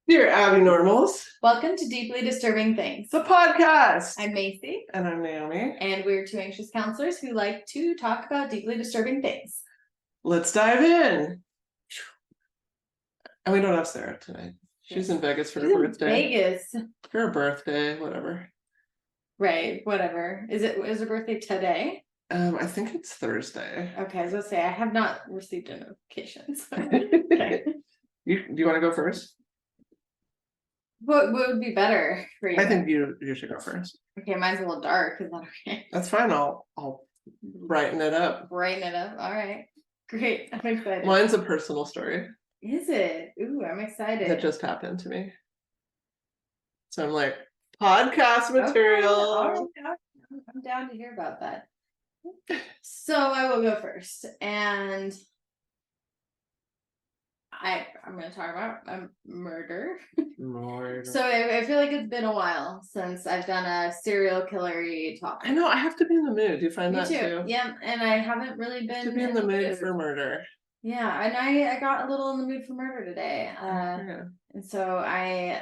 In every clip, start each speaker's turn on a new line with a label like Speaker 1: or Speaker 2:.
Speaker 1: Dear Abby Normals,
Speaker 2: Welcome to Deeply Disturbing Things.
Speaker 1: the podcast.
Speaker 2: I'm Macy.
Speaker 1: And I'm Naomi.
Speaker 2: And we're two anxious counselors who like to talk about deeply disturbing things.
Speaker 1: Let's dive in. And we don't have Sarah tonight. She's in Vegas for her birthday.
Speaker 2: Vegas.
Speaker 1: For her birthday, whatever.
Speaker 2: Right, whatever. Is her birthday today?
Speaker 1: I think it's Thursday.
Speaker 2: Okay, I was gonna say I have not received a notification. So. Okay.
Speaker 1: Do you want to go first?
Speaker 2: What would be better for you?
Speaker 1: I think you should go first.
Speaker 2: Okay, mine's a little dark. Is that okay?
Speaker 1: That's fine. I'll brighten it up.
Speaker 2: Brighten it up. All right. Great. I'm excited.
Speaker 1: Mine's a personal story.
Speaker 2: Is it? Ooh, I'm excited.
Speaker 1: That just happened to me. So I'm like, podcast material.
Speaker 2: Okay. I'm down to hear about that. So I will go first, and I'm going to talk about murder. So I feel like it's been a while since I've done a serial killer-y talk.
Speaker 1: I know, I have to be in the mood. Do you find that too?
Speaker 2: Yeah, and I haven't really been
Speaker 1: to be in the mood for murder.
Speaker 2: Yeah, and I got a little in the mood for murder today. And so I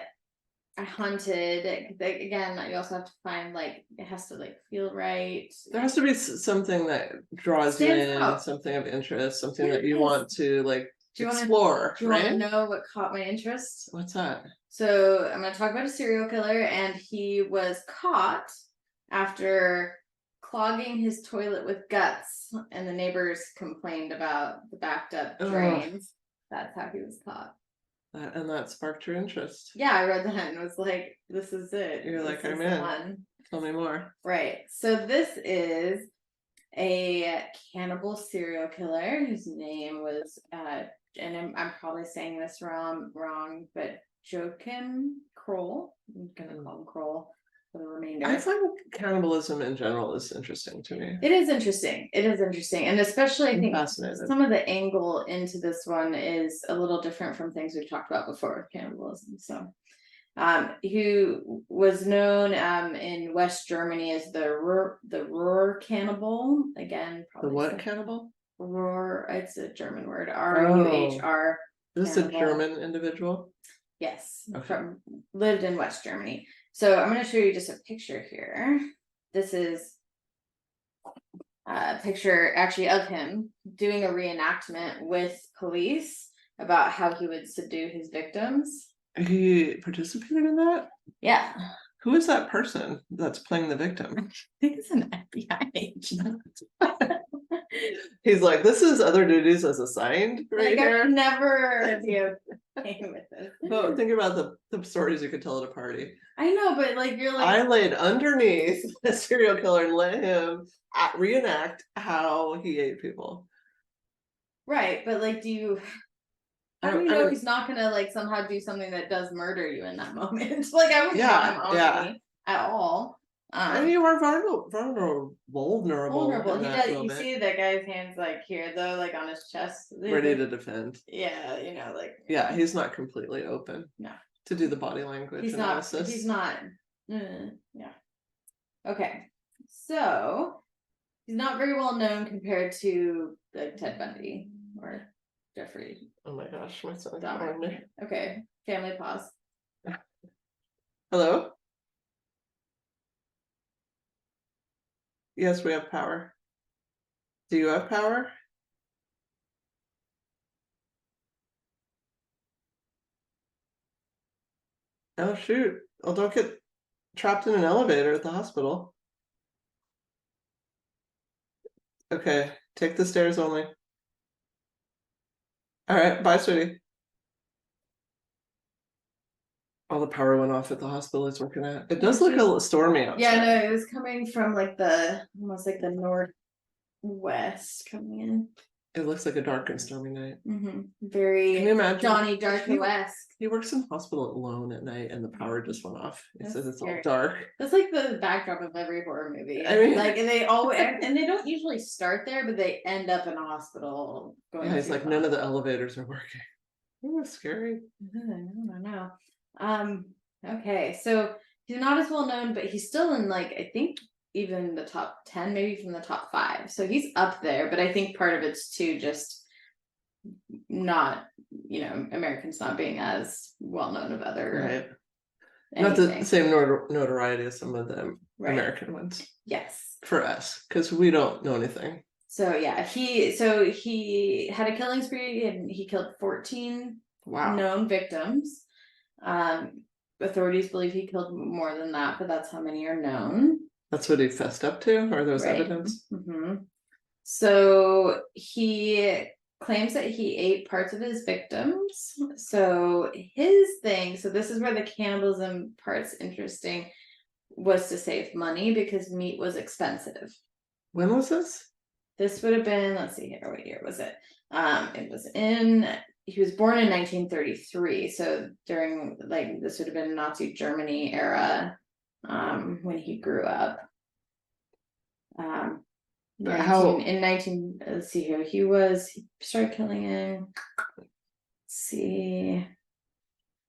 Speaker 2: hunted. Again, you also have to find, like, it has to, like, feel right.
Speaker 1: There has to be something that draws you in, something of interest, something that you want to, like, explore.
Speaker 2: Do you want to know what caught my interest?
Speaker 1: What's that?
Speaker 2: So I'm going to talk about a serial killer, and he was caught after clogging his toilet with guts, and the neighbors complained about the backed up drains. That's how he was caught.
Speaker 1: And that sparked your interest.
Speaker 2: Yeah, I read that and was like, this is it.
Speaker 1: You're like, I'm in. Tell me more.
Speaker 2: Right. So this is a cannibal serial killer whose name was, and I'm probably saying this wrong, but Joachim Kroll. I'm going to call him Kroll for the remainder.
Speaker 1: I find cannibalism in general is interesting to me.
Speaker 2: It is interesting. And especially I think some of the angle into this one is a little different from things we've talked about before with cannibalism. So he was known in West Germany as the Ruhr cannibal. Again, probably
Speaker 1: the what cannibal?
Speaker 2: Ruhr, it's a German word. R-U-H-R.
Speaker 1: Is this a German individual?
Speaker 2: Yes, okay. Lived in West Germany. So I'm going to show you just a picture here. This is a picture actually of him doing a reenactment with police about how he would subdue his victims.
Speaker 1: He participated in that?
Speaker 2: Yeah.
Speaker 1: Who is that person that's playing the victim?
Speaker 2: I think it's an FBI agent.
Speaker 1: He's like, this is other duties as assigned right here.
Speaker 2: I've never with this.
Speaker 1: Well, think about the stories you could tell at a party.
Speaker 2: I know, but like you're like,
Speaker 1: I laid underneath a serial killer and let him reenact how he ate people.
Speaker 2: Right, but like, how do you know he's not gonna like somehow do something that does murder you in that moment? Like, I wouldn't want him on me at all.
Speaker 1: And you are vulnerable.
Speaker 2: You see that guy's hands like here though, like on his chest,
Speaker 1: ready to defend.
Speaker 2: Yeah, like
Speaker 1: he's not completely open.
Speaker 2: No,
Speaker 1: to do the body language
Speaker 2: analysis. He's not. Yeah. Okay, so he's not very well known compared to like Ted Bundy or Jeffrey.
Speaker 1: Oh my gosh, my son's calling me.
Speaker 2: Okay, family pause.
Speaker 1: Hello? Yes, we have power. Do you have power? Oh, shoot. Well, don't get trapped in an elevator at the hospital. Okay, take the stairs only. All right, bye, sweetie. All the power went off at the hospital it's working at. It does look a little stormy outside.
Speaker 2: Yeah, no, it was coming from like almost like the northwest coming in.
Speaker 1: It looks like a dark and stormy night.
Speaker 2: Very
Speaker 1: Can you imagine?
Speaker 2: Johnny Darko-esque.
Speaker 1: He works in the hospital alone at night and the power just went off. It says it's all dark.
Speaker 2: That's like the backdrop of every horror movie.
Speaker 1: I mean,
Speaker 2: like, and they always and they don't usually start there, but they end up in a hospital.
Speaker 1: It's like none of the elevators are working. Oh, that's scary.
Speaker 2: I know. Okay, so he's not as well known, but he's still in, like, I think even the top 10, maybe from the top 5. So he's up there, but I think part of it's too just not, Americans not being as well known of other
Speaker 1: right.
Speaker 2: anything.
Speaker 1: Not the same notoriety as some of the American ones.
Speaker 2: Yes.
Speaker 1: For us, because we don't know anything.
Speaker 2: So yeah, he had a killing spree and he killed 14 known victims. Authorities believe he killed more than that, but that's how many are known.
Speaker 1: That's what he fessed up to, or there's evidence?
Speaker 2: Mm-hmm. So he claims that he ate parts of his victims. So his thing, so this is where the cannibalism part's interesting, was to save money because meat was expensive.
Speaker 1: When was this?
Speaker 2: This would have been, let's see here, what year was it? He was born in 1933. So during, like, this would have been Nazi Germany era, when he grew up. Let's see here, he started killing in, let's see,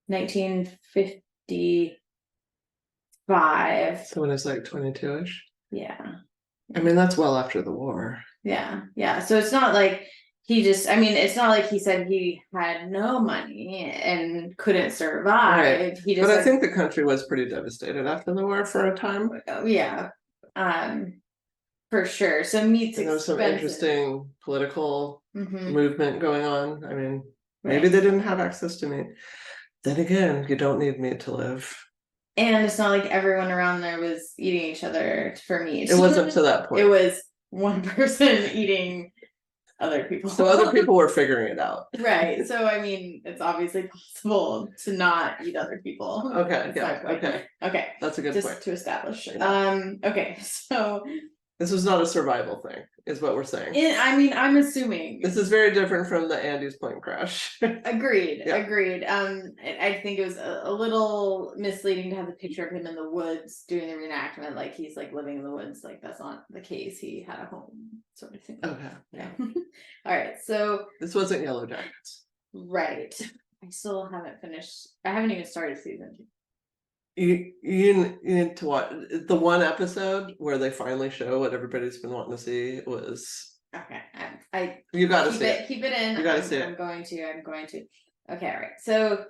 Speaker 2: 1955.
Speaker 1: So when it's like 22-ish?
Speaker 2: Yeah.
Speaker 1: I mean, that's well after the war.
Speaker 2: Yeah. So it's not like it's not like he said he had no money and couldn't survive.
Speaker 1: Right. But I think the country was pretty devastated after the war for a time.
Speaker 2: Yeah. For sure. So meat's expensive.
Speaker 1: There was some interesting political movement going on. I mean, maybe they didn't have access to meat. Then again, you don't need meat to live.
Speaker 2: And it's not like everyone around there was eating each other for meat.
Speaker 1: It wasn't to that point.
Speaker 2: It was one person eating other people.
Speaker 1: So other people were figuring it out.
Speaker 2: Right. So I mean, it's obviously possible to not eat other people.
Speaker 1: Okay. Yeah. Okay. That's a good point.
Speaker 2: Just to establish. Yeah. Okay. So
Speaker 1: this was not a survival thing, is what we're saying.
Speaker 2: I'm assuming
Speaker 1: this is very different from the Andes plane crash.
Speaker 2: Agreed. I think it was a little misleading to have the picture of him in the woods doing the reenactment, like he's like living in the woods. Like that's not the case. He had a home, sort of thing.
Speaker 1: Okay. Yeah.
Speaker 2: All right. So
Speaker 1: this wasn't Yellow Jackets.
Speaker 2: Right. I still haven't finished. I haven't even started season 2.
Speaker 1: You need to watch the one episode where they finally show what everybody's been wanting to see. Was
Speaker 2: okay.
Speaker 1: You got to see it.
Speaker 2: Keep it in.
Speaker 1: You got to see it.
Speaker 2: I'm going to. Okay. All right. So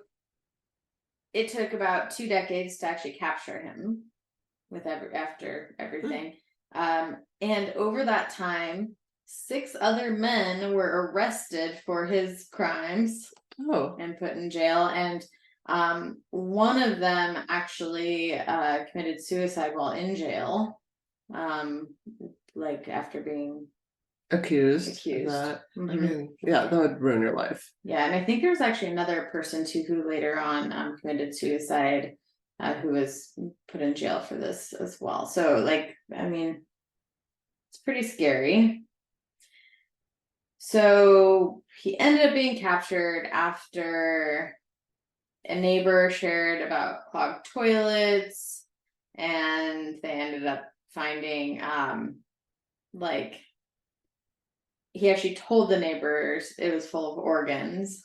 Speaker 2: it took about 2 decades to actually capture him after everything. And over that time, 6 other men were arrested for his crimes. And put in jail. And one of them actually committed suicide while in jail, like after being accused of that. I mean, yeah, that would ruin your life. Yeah, and I think there's actually another person too who later on committed suicide, who was put in jail for this as well. So, like, I mean, it's pretty scary. So he ended up being captured after a neighbor shared about clogged toilets, and they ended up finding like he actually told the neighbors it was full of organs,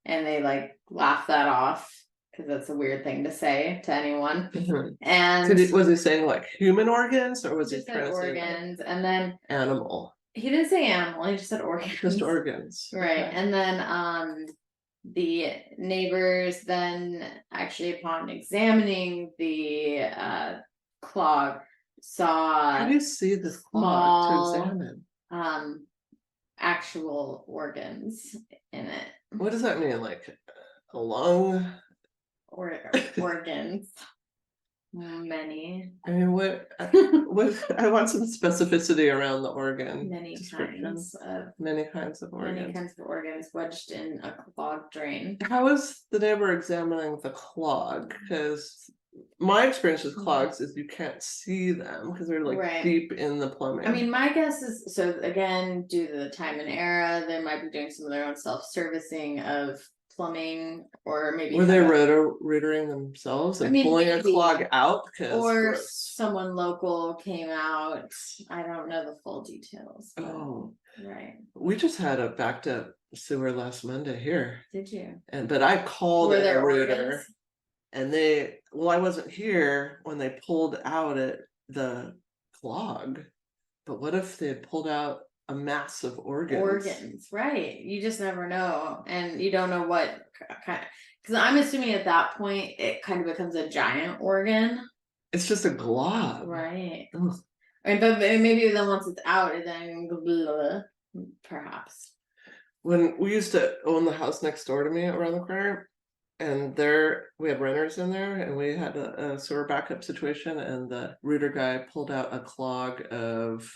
Speaker 2: and they like laughed that off because that's a weird thing to say to anyone. And
Speaker 1: was he saying like human organs, or was he trying to say
Speaker 2: organs? And then
Speaker 1: animal.
Speaker 2: He didn't say animal, he just said organs.
Speaker 1: Just organs.
Speaker 2: Right. Okay. And then the neighbors then actually, upon examining the clog, saw
Speaker 1: how do you see this clog to examine?
Speaker 2: Actual organs in it.
Speaker 1: What does that mean? Like a lung?
Speaker 2: Or organs. Many.
Speaker 1: I mean, what I want some specificity around the organ.
Speaker 2: Many kinds of organs wedged in a clogged drain.
Speaker 1: How is the neighbor examining the clog? Because my experience with clogs is you can't see them because they're like deep in the plumbing.
Speaker 2: I mean, my guess is, so again, due to the time and era, they might be doing some of their own self-servicing of plumbing, or maybe
Speaker 1: were they rootering themselves and pulling a clog out,
Speaker 2: or someone local came out. I don't know the full details. Right.
Speaker 1: We just had a backed up sewer last Monday here.
Speaker 2: Did you?
Speaker 1: But I called it a rooter, and I wasn't here when they pulled out the clog. But what if they had pulled out a mass of organs.
Speaker 2: Right? You just never know, and you don't know what kind. Because I'm assuming at that point it kind of becomes a giant organ.
Speaker 1: It's just a glob,
Speaker 2: right? Ugh. But maybe then once it's out, it then blah, perhaps.
Speaker 1: When we used to own the house next door to me around the corner, and there we had renters in there, and we had a sewer backup situation, and the rooter guy pulled out a clog of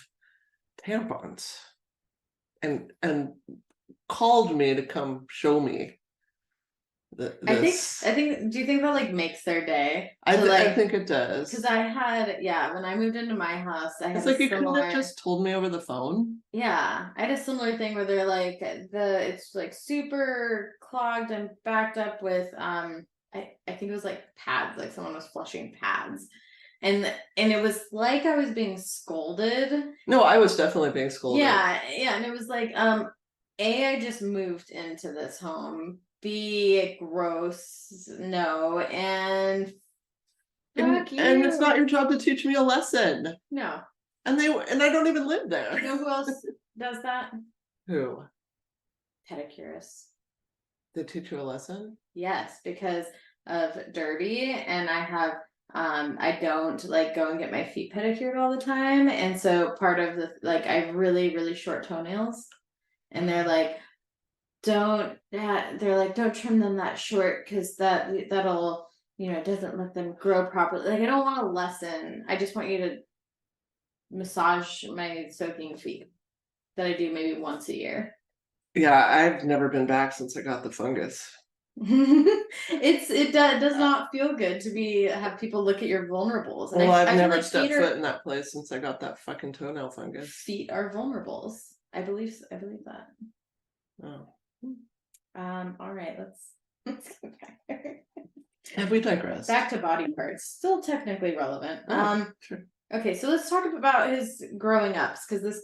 Speaker 1: tampons and called me to come show me this.
Speaker 2: I think do you think that like makes their day?
Speaker 1: I think it does.
Speaker 2: Because I had, when I moved into my house, I had
Speaker 1: it's like you couldn't have just told me over the phone.
Speaker 2: Yeah, I had a similar thing where they're like it's like super clogged and backed up with I think it was like pads, like someone was flushing pads. And it was like I was being scolded.
Speaker 1: No, I was definitely being scolded.
Speaker 2: Yeah, and it was like I just moved into this home. B, gross, no, and
Speaker 1: it's not your job to teach me a lesson.
Speaker 2: No.
Speaker 1: And I don't even live there.
Speaker 2: You know who else does that?
Speaker 1: Who?
Speaker 2: Pedicurists.
Speaker 1: They teach you a lesson?
Speaker 2: Yes, because of Derby, and I have I don't like go and get my feet pedicured all the time, and so part of the I have really, really short toenails, and they're like, don't trim them that short because that'll doesn't let them grow properly. Like I don't want a lesson. I just want you to massage my soaking feet that I do maybe once a year.
Speaker 1: Yeah, I've never been back since I got the fungus.
Speaker 2: It does not feel good to have people look at your vulnerables.
Speaker 1: And I've never stepped foot in that place since I got that fucking toenail fungus.
Speaker 2: Feet are vulnerables. I believe that.
Speaker 1: Oh.
Speaker 2: All right, let's go back there.
Speaker 1: Have we digressed?
Speaker 2: Back to body parts. Still technically relevant.
Speaker 1: Sure.
Speaker 2: Okay, so let's talk about his growing ups, because this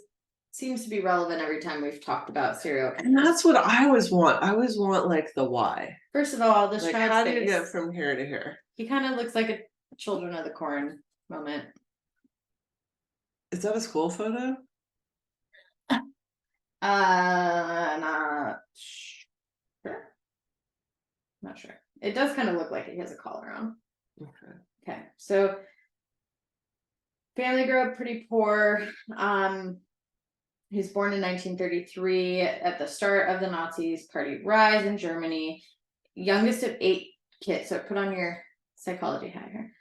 Speaker 2: seems to be relevant every time we've talked about serial killers.
Speaker 1: And that's what I always want. I always want like the why.
Speaker 2: First of all, this child's
Speaker 1: how do
Speaker 2: face,
Speaker 1: you get from here to here?
Speaker 2: He kind of looks like a Children of the Corn moment.
Speaker 1: Is that a school photo?
Speaker 2: Not sure. Not sure. It does kind of look like he has a collar on. Okay. So family grew up pretty poor. He was born in 1933 at the start of the Nazis' Party rise in Germany. Youngest of 8 kids. So put on your psychology hat here.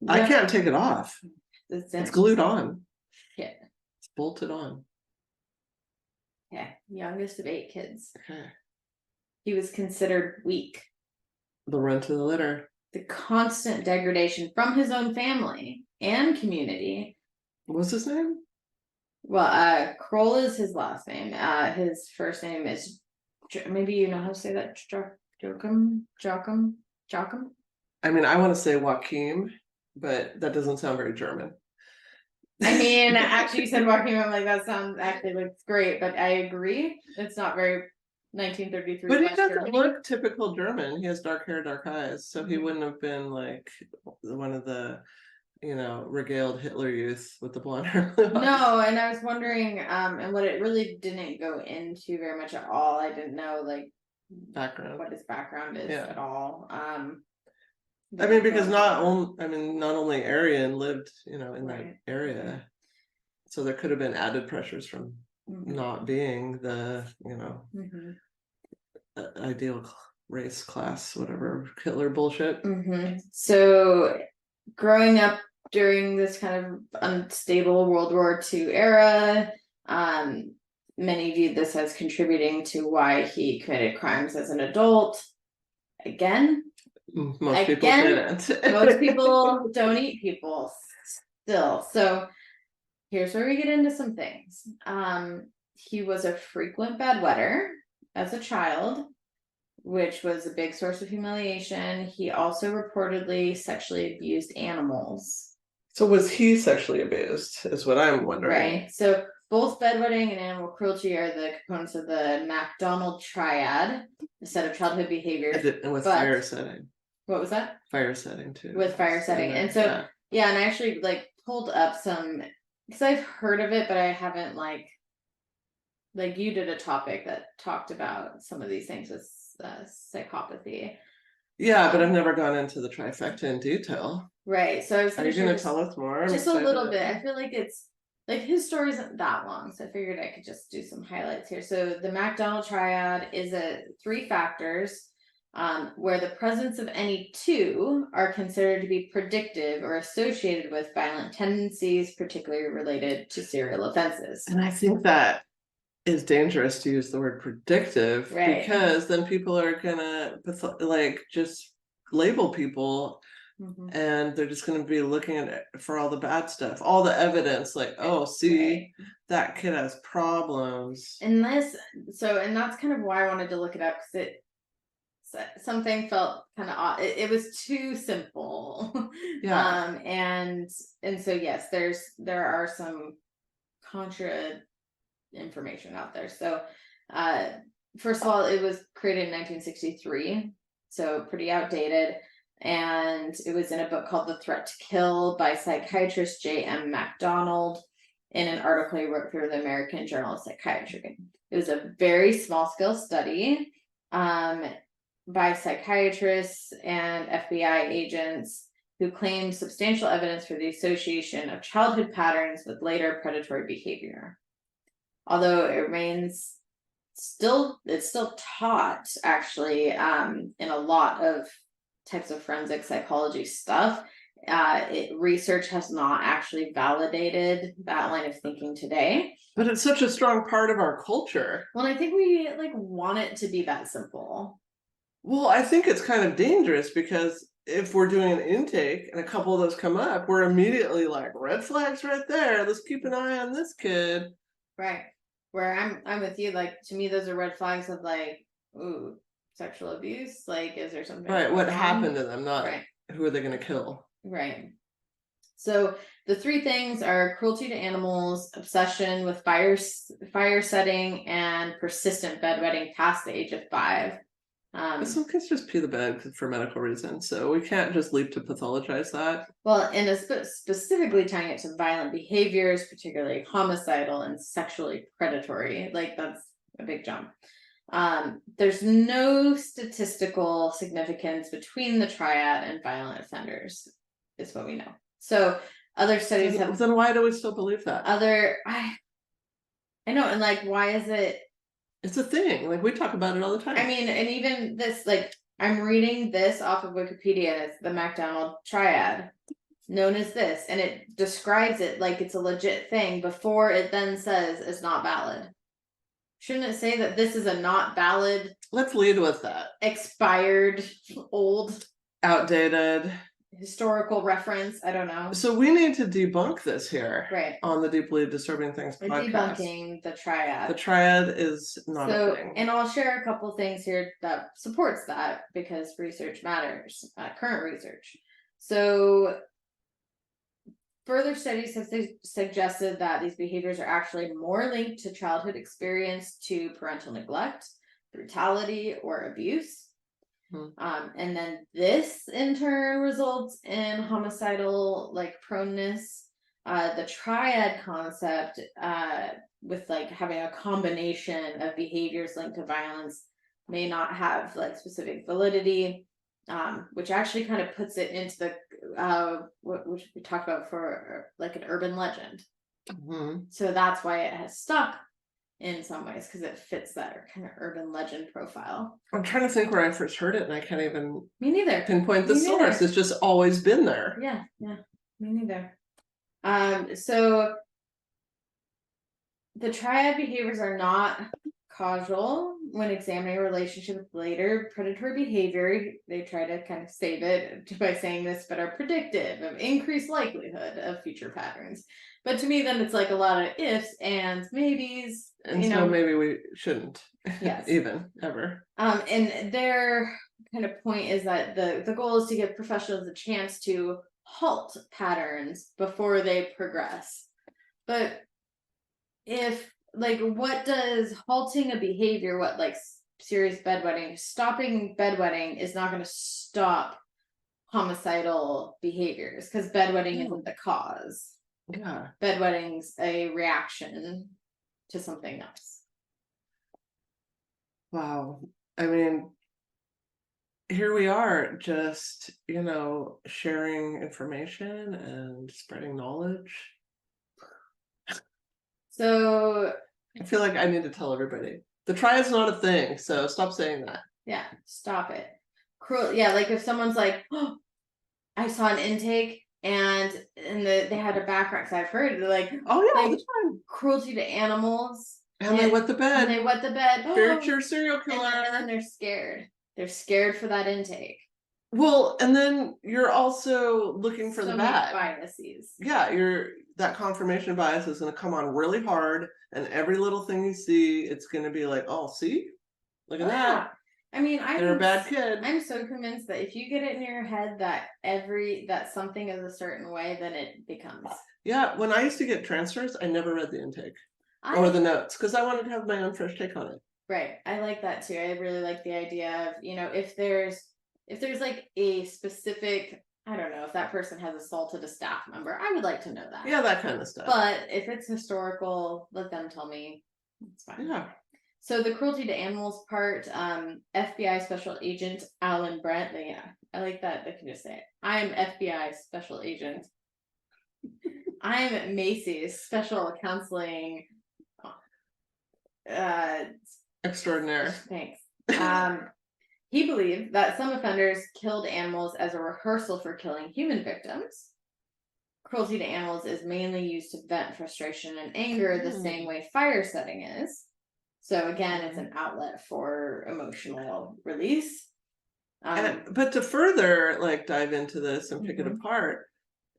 Speaker 1: I can't take it off. It's glued on.
Speaker 2: Yeah.
Speaker 1: It's bolted on.
Speaker 2: Okay. Youngest of 8 kids.
Speaker 1: Okay.
Speaker 2: He was considered weak.
Speaker 1: The runt of the litter.
Speaker 2: The constant degradation from his own family and community.
Speaker 1: What's his name?
Speaker 2: Well, Kroll is his last name. His first name is, maybe you know how to say that, Joachim. I
Speaker 1: mean, I want to say Joachim, but that doesn't sound very German.
Speaker 2: I mean, actually, you said Joachim. I'm like, that sounds actually looks great, but I agree. It's not very 1933.
Speaker 1: But he doesn't look typical German. He has dark hair, dark eyes, so he wouldn't have been like one of the regaled Hitler youth with the blonde hair.
Speaker 2: No, and I was wondering, and what it really didn't go into very much at all. I didn't know
Speaker 1: background,
Speaker 2: what his background is at all.
Speaker 1: I mean, because not only Aryan lived, in that area, so there could have been added pressures from not being the, ideal race, class, whatever Hitler bullshit.
Speaker 2: So growing up during this kind of unstable World War II era, many viewed this as contributing to why he committed crimes as an adult. Again,
Speaker 1: most people didn't.
Speaker 2: Most people don't eat people still. So here's where we get into some things. He was a frequent bedwetter as a child, which was a big source of humiliation. He also reportedly sexually abused animals. So
Speaker 1: was he sexually abused, is what I'm wondering.
Speaker 2: Right. So both bedwetting and animal cruelty are the components of the MacDonald triad, a set of childhood behaviors.
Speaker 1: And with fire setting.
Speaker 2: What was that?
Speaker 1: Fire setting too.
Speaker 2: With fire setting. And so, and I actually pulled up some, because I've heard of it, but I haven't like you did a topic that talked about some of these things with psychopathy.
Speaker 1: Yeah, but I've never gone into the trifecta in detail.
Speaker 2: Right. So I was
Speaker 1: Are you going to tell us more?
Speaker 2: Just a little bit. I feel like it's like his story isn't that long, so I figured I could just do some highlights here. So the MacDonald triad is a 3 factors where the presence of any 2 are considered to be predictive or associated with violent tendencies, particularly related to serial offenses.
Speaker 1: And I think that is dangerous to use the word predictive, right? Because then people are gonna like just label people, and they're just gonna be looking at it for all the bad stuff, all the evidence, like, oh, see, that kid has problems. And
Speaker 2: that's kind of why I wanted to look it up, because something felt kind of odd. It was too simple. Yeah. And so yes, there are some contra information out there. So first of all, it was created in 1963, so pretty outdated, and it was in a book called The Threat to Kill by psychiatrist J.M. MacDonald in an article he wrote for the American Journal of Psychiatry. It was a very small scale study by psychiatrists and FBI agents who claimed substantial evidence for the association of childhood patterns with later predatory behavior. Although it remains it's still taught actually in a lot of types of forensic psychology stuff. Research has not actually validated that line of thinking today.
Speaker 1: But it's such a strong part of our culture.
Speaker 2: Well, I think we want it to be that simple.
Speaker 1: Well, I think it's kind of dangerous, because if we're doing an intake and a couple of those come up, we're immediately like, red flags right there. Let's keep an eye on this kid.
Speaker 2: Right. Where I'm with you, like, to me, those are red flags of like, ooh, sexual abuse. Like, is there something?
Speaker 1: Right. What happened to them? Not who are they going to kill?
Speaker 2: Right. So the 3 things are cruelty to animals, obsession with fire setting, and persistent bedwetting past the age of 5.
Speaker 1: Some kids just pee the bed for medical reasons, so we can't just leap to pathologize that.
Speaker 2: Well, and specifically tying it to violent behaviors, particularly homicidal and sexually predatory, like that's a big jump. There's no statistical significance between the triad and violent offenders, is what we know. So other studies have.
Speaker 1: Then why do we still believe that?
Speaker 2: I know, and like, why is it?
Speaker 1: It's a thing. Like, we talk about it all the time.
Speaker 2: I mean, and even this, like, I'm reading this off of Wikipedia, and it's the MacDonald triad, known as this, and it describes it like it's a legit thing before it then says it's not valid. Shouldn't it say that this is a not valid?
Speaker 1: Let's lead with that.
Speaker 2: Expired, old,
Speaker 1: outdated
Speaker 2: historical reference. I don't know.
Speaker 1: So we need to debunk this here,
Speaker 2: right?
Speaker 1: On the Deeply Disturbing Things podcast.
Speaker 2: Debunking the triad.
Speaker 1: The triad is not a thing.
Speaker 2: And I'll share a couple things here that supports that, because research matters. Current research. So further studies have suggested that these behaviors are actually more linked to childhood experience, to parental neglect, brutality, or abuse. And then this in turn results in homicidal proneness. The triad concept with having a combination of behaviors linked to violence may not have specific validity, which actually kind of puts it into the which we talked about for an urban legend. So that's why it has stuck in some ways, because it fits that kind of urban legend profile.
Speaker 1: I'm trying to think where I first heard it, and I can't even
Speaker 2: me neither
Speaker 1: pinpoint the source. It's just always been there.
Speaker 2: Yeah, me neither. So the triad behaviors are not causal when examining a relationship with later predatory behavior. They try to kind of save it by saying this, but are predictive of increased likelihood of future patterns. But to me, then it's a lot of ifs, ands, maybes.
Speaker 1: And so maybe we shouldn't.
Speaker 2: Yes.
Speaker 1: Even ever.
Speaker 2: And their kind of point is that the goal is to give professionals a chance to halt patterns before they progress. But if what does halting a behavior, serious bedwetting, stopping bedwetting is not going to stop homicidal behaviors, because bedwetting isn't the cause.
Speaker 1: Yeah.
Speaker 2: Bedwetting's a reaction to something else.
Speaker 1: Wow. I mean, here we are just, sharing information and spreading knowledge.
Speaker 2: So
Speaker 1: I feel like I need to tell everybody. The triad's not a thing, so stop saying that.
Speaker 2: yeah, stop it. Cruel, yeah, like if someone's like, oh, I saw an intake and they had a background, because I've heard like,
Speaker 1: oh yeah, all
Speaker 2: like
Speaker 1: the time.
Speaker 2: cruelty to animals.
Speaker 1: And they wet the bed.
Speaker 2: And they wet the bed.
Speaker 1: Future serial killer.
Speaker 2: And then they're scared. They're scared for that intake.
Speaker 1: Well, and then you're also looking for
Speaker 2: so
Speaker 1: the bad
Speaker 2: biases.
Speaker 1: Yeah, that confirmation bias is going to come on really hard, and every little thing you see, it's going to be like, oh, see, look at that.
Speaker 2: I mean,
Speaker 1: they're a bad kid.
Speaker 2: I'm so convinced that if you get it in your head that that something is a certain way, then it becomes.
Speaker 1: Yeah, when I used to get transfers, I never read the intake or the notes because I wanted to have my own fresh take on it.
Speaker 2: Right, I like that too. I really like the idea of, if there's like a specific, I don't know, if that person has assaulted a staff member, I would like to know that.
Speaker 1: Yeah, that kind of stuff.
Speaker 2: But if it's historical, let them tell me. It's fine.
Speaker 1: Yeah.
Speaker 2: So the cruelty to animals part, FBI Special Agent Alan Brent. Yeah, I like that. They can just say it. I'm FBI Special Agent. I'm Macy's Special Counseling.
Speaker 1: Extraordinaire.
Speaker 2: Thanks. He believed that some offenders killed animals as a rehearsal for killing human victims. Cruelty to animals is mainly used to vent frustration and anger the same way fire setting is. So again, it's an outlet for emotional release.
Speaker 1: But to further dive into this and pick it apart,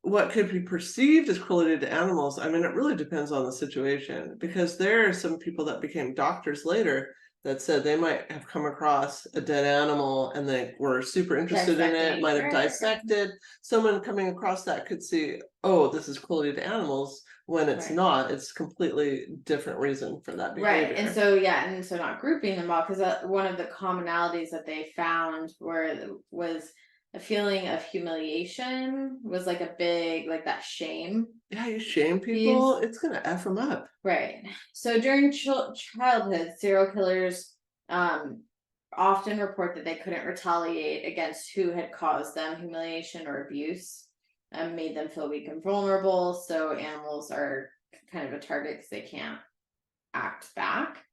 Speaker 1: what could be perceived as cruelty to animals, I mean, it really depends on the situation, because there are some people that became doctors later that said they might have come across a dead animal and they were super interested in it, might have dissected. Someone coming across that could see, oh, this is cruelty to animals, when it's not. It's completely different reason for that behavior.
Speaker 2: Right, and so not grouping them all, because one of the commonalities that they found was a feeling of humiliation, was like a big, like that shame.
Speaker 1: Yeah, you shame people, it's gonna F them up.
Speaker 2: Right. So during childhood, serial killers often report that they couldn't retaliate against who had caused them humiliation or abuse and made them feel weak and vulnerable. So animals are kind of a target because they can't act back.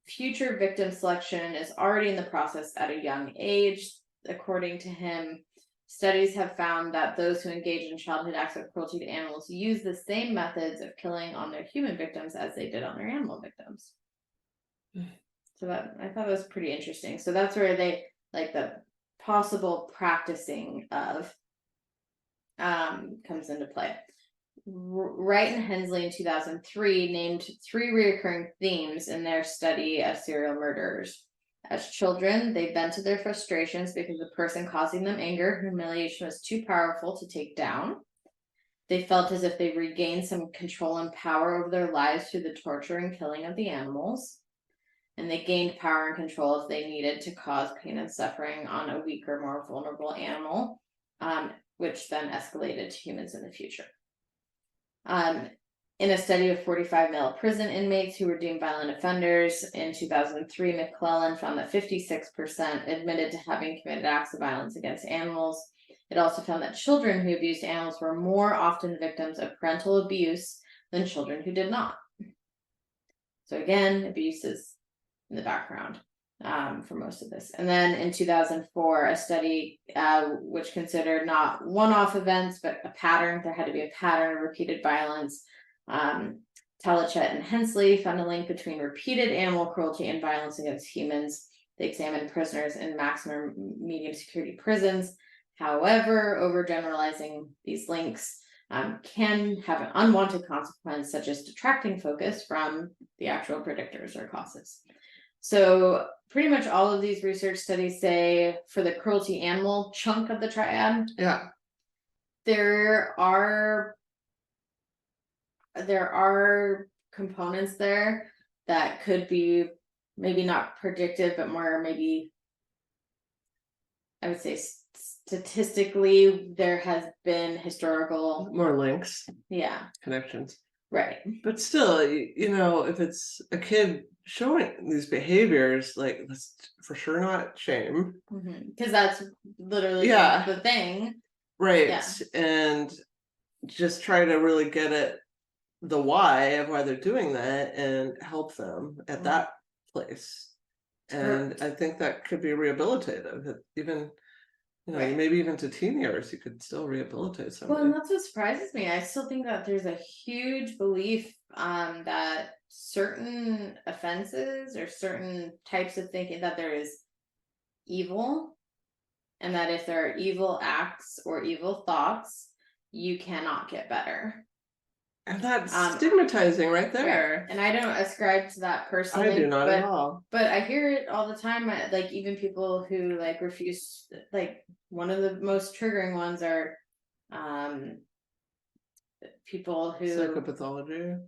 Speaker 2: Future victim selection is already in the process at a young age. According to him, studies have found that those who engage in childhood acts of cruelty to animals use the same methods of killing on their human victims as they did on their animal victims. So that, I thought that was pretty interesting. So that's where they, like, the possible practicing of comes into play. Wright and Hensley in 2003 named 3 recurring themes in their study of serial murderers. As children, they vented their frustrations because the person causing them anger, humiliation was too powerful to take down. They felt as if they regained some control and power over their lives through the torture and killing of the animals. And they gained power and control if they needed to cause pain and suffering on a weaker, more vulnerable animal, which then escalated to humans in the future. In a study of 45 male prison inmates who were deemed violent offenders in 2003, McClellan found that 56% admitted to having committed acts of violence against animals. It also found that children who abused animals were more often victims of parental abuse than children who did not. So again, abuse is in the background for most of this. And then in 2004, a study which considered not one-off events, but a pattern. There had to be a pattern of repeated violence. Talichet and Hensley found a link between repeated animal cruelty and violence against humans. They examined prisoners in maximum medium security prisons. However, overgeneralizing these links can have an unwanted consequence, such as detracting focus from the actual predictors or causes. So pretty much all of these research studies say for the cruelty animal chunk of the triad, there are components there that could be maybe not predictive, but more maybe, I would say statistically, there has been historical
Speaker 1: more links,
Speaker 2: connections, right?
Speaker 1: But still, if it's a kid showing these behaviors, like, let's for sure not shame.
Speaker 2: Because that's literally the thing.
Speaker 1: Right.
Speaker 2: Yeah.
Speaker 1: And just try to really get at the why of why they're doing that and help them at that place. And I think that could be rehabilitative. Even, maybe even to teen years, you could still rehabilitate somebody.
Speaker 2: Well, and that's what surprises me. I still think that there's a huge belief that certain offenses or certain types of thinking, that there is evil, and that if there are evil acts or evil thoughts, you cannot get better.
Speaker 1: And that's stigmatizing right there.
Speaker 2: Right. And I don't ascribe to that personally.
Speaker 1: I do not at all.
Speaker 2: But I hear it all the time. Like, even people who like refuse, like, one of the most triggering ones are people who
Speaker 1: psychopathology.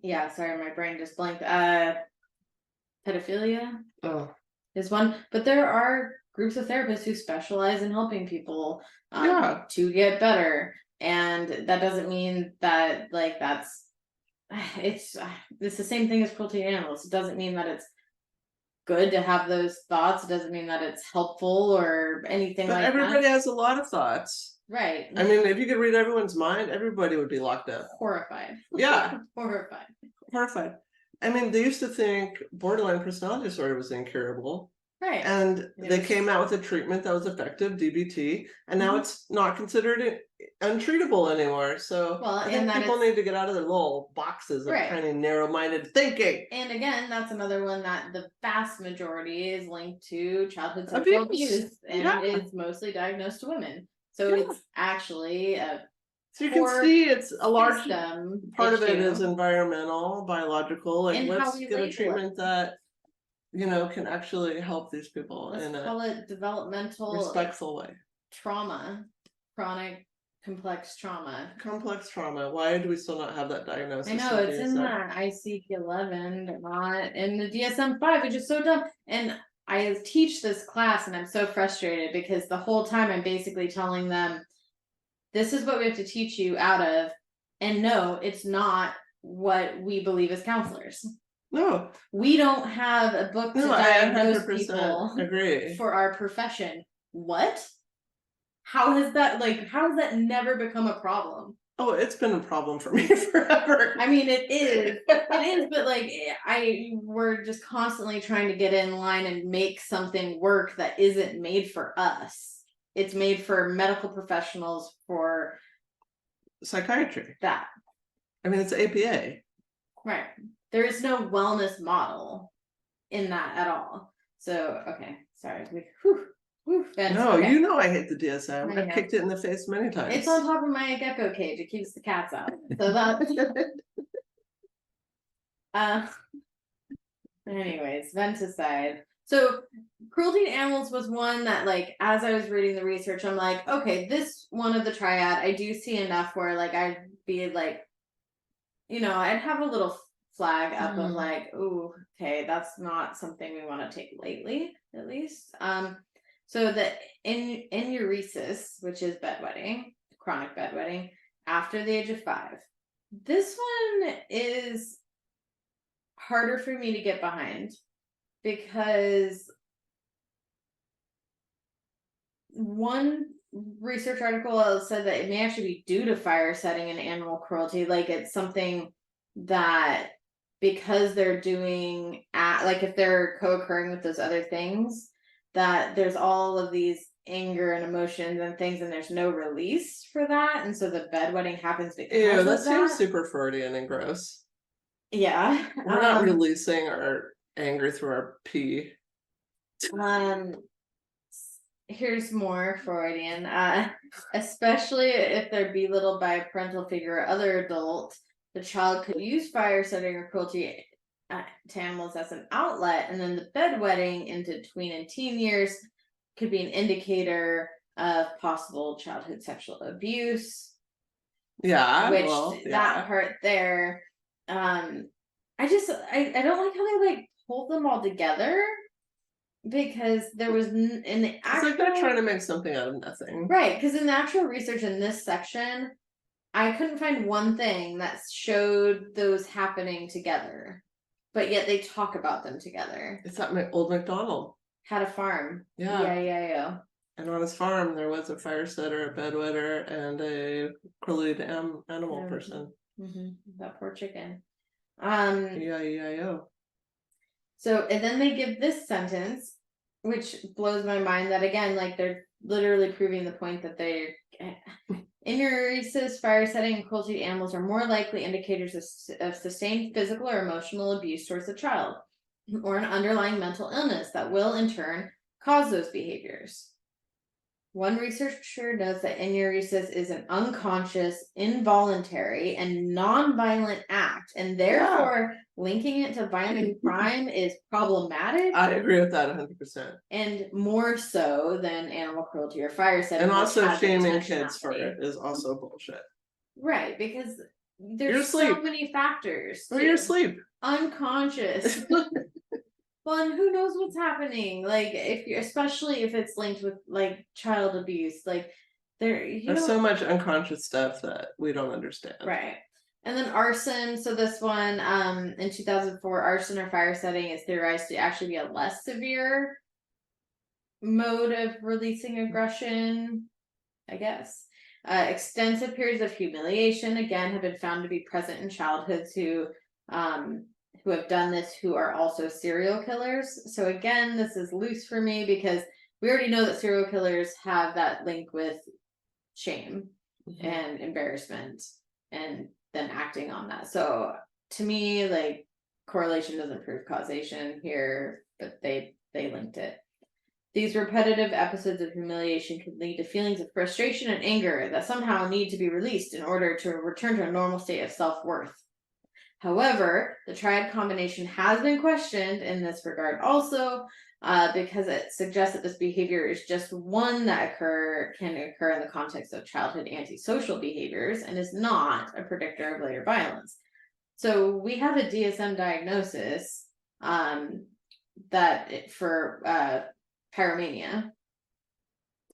Speaker 2: Yeah, sorry, my brain just blanked. Pedophilia is one, but there are groups of therapists who specialize in helping people to get better, and that doesn't mean that, like, it's the same thing as cruelty to animals. It doesn't mean that it's good to have those thoughts. It doesn't mean that it's helpful or anything like that.
Speaker 1: Everybody has a lot of thoughts.
Speaker 2: Right.
Speaker 1: I mean, if you could read everyone's mind, everybody would be locked up.
Speaker 2: Horrified.
Speaker 1: Yeah.
Speaker 2: Horrified.
Speaker 1: I mean, they used to think borderline personality disorder was incurable.
Speaker 2: Right.
Speaker 1: And they came out with a treatment that was effective, DBT, and now it's not considered untreatable anymore. So I think people need to get out of their little boxes of kind of narrow-minded thinking.
Speaker 2: And again, that's another one that the vast majority is linked to childhood sexual abuse and is mostly diagnosed to women. So it's actually
Speaker 1: so you can see it's a large part of it is environmental, biological, like, let's get a treatment that can actually help these people in a developmental, respectful way.
Speaker 2: Trauma, chronic complex trauma.
Speaker 1: Why do we still not have that diagnosis?
Speaker 2: I know it's in the ICD-11, not in the DSM-5, which is so dumb. And I teach this class and I'm so frustrated because the whole time I'm basically telling them, this is what we have to teach you out of, and no, it's not what we believe as counselors.
Speaker 1: No,
Speaker 2: we don't have a book to diagnose people for our profession. What? How has that never become a problem?
Speaker 1: Oh, it's been a problem for me forever.
Speaker 2: I mean, it is, but like, we're just constantly trying to get in line and make something work that isn't made for us. It's made for medical professionals, for
Speaker 1: psychiatry.
Speaker 2: That.
Speaker 1: I mean, it's APA.
Speaker 2: Right. There is no wellness model in that at all. So, okay, sorry.
Speaker 1: No, okay. I hate the DSM. I've kicked it in the face many times.
Speaker 2: It's on top of my gecko cage. It keeps the cats out. So that. Anyways, vent aside. So, cruelty to animals was one that, like, as I was reading the research, I'm like, okay, this one of the triad, I do see enough where, like, I'd be like, I'd have a little flag up of like, ooh, okay, that's not something we want to take lightly, at least. So the enuresis, which is bedwetting, chronic bedwetting, after the age of 5. This one is harder for me to get behind because one research article said that it may actually be due to fire setting and animal cruelty. Like, it's something that, because they're doing like, if they're co-occurring with those other things, that there's all of these anger and emotions and things, and there's no release for that, and so the bedwetting happens because of that.
Speaker 1: Seems super Freudian and gross.
Speaker 2: Yeah,
Speaker 1: we're not releasing our anger through our pee.
Speaker 2: Here's more Freudian, especially if they're belittled by a parental figure or other adult. The child could use fire setting or cruelty to animals as an outlet, and then the bedwetting into tween and teen years could be an indicator of possible childhood sexual abuse.
Speaker 1: Yeah,
Speaker 2: that part there, I don't like how they like pulled them all together, because there was in the actual,
Speaker 1: it's like they're trying to make something out of nothing,
Speaker 2: right? Because in the actual research in this section, I couldn't find one thing that showed those happening together. but yet they talk about them together.
Speaker 1: It's that old MacDonald.
Speaker 2: Had a farm.
Speaker 1: Yeah.
Speaker 2: Yeah.
Speaker 1: And on his farm, there was a fire setter, a bedwetter, and a curly animal person.
Speaker 2: That poor chicken.
Speaker 1: E-I-E-I-O.
Speaker 2: So, and then they give this sentence, which blows my mind, that again, like, they're literally proving the point that they're enuresis, fire setting, and cruelty to animals are more likely indicators of sustained physical or emotional abuse towards the child, or an underlying mental illness that will in turn cause those behaviors. One researcher notes that enuresis is an unconscious, involuntary, and non-violent act, and therefore linking it to violent crime is problematic.
Speaker 1: I agree with that 100%.
Speaker 2: And more so than animal cruelty or fire setting.
Speaker 1: And also shaming kids for it is also bullshit.
Speaker 2: Right, because there's so many factors.
Speaker 1: Or you're asleep.
Speaker 2: Unconscious. Well, and who knows what's happening? Like, especially if it's linked with like child abuse, like there's
Speaker 1: so much unconscious stuff that we don't understand.
Speaker 2: Right. And then arson. So this one, in 2004, arson or fire setting is theorized to actually be a less severe mode of releasing aggression, I guess. Extensive periods of humiliation, again, have been found to be present in childhoods who have done this, who are also serial killers. So again, this is loose for me because we already know that serial killers have that link with shame and embarrassment and then acting on that. So to me, like, correlation doesn't prove causation here, but they linked it. These repetitive episodes of humiliation can lead to feelings of frustration and anger that somehow need to be released in order to return to a normal state of self-worth. However, the triad combination has been questioned in this regard also, because it suggests that this behavior is just one that can occur in the context of childhood antisocial behaviors and is not a predictor of later violence. So we have a DSM diagnosis for pyromania.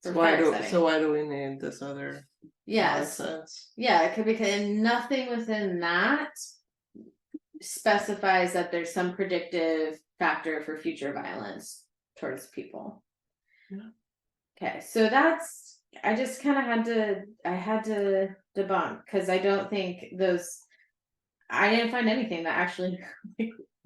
Speaker 1: So why do we need this other nonsense?
Speaker 2: Yeah, it could be, and nothing within that specifies that there's some predictive factor for future violence towards people. Yeah. Okay, so that's, I just kind of had to debunk, because I don't think I didn't find anything that actually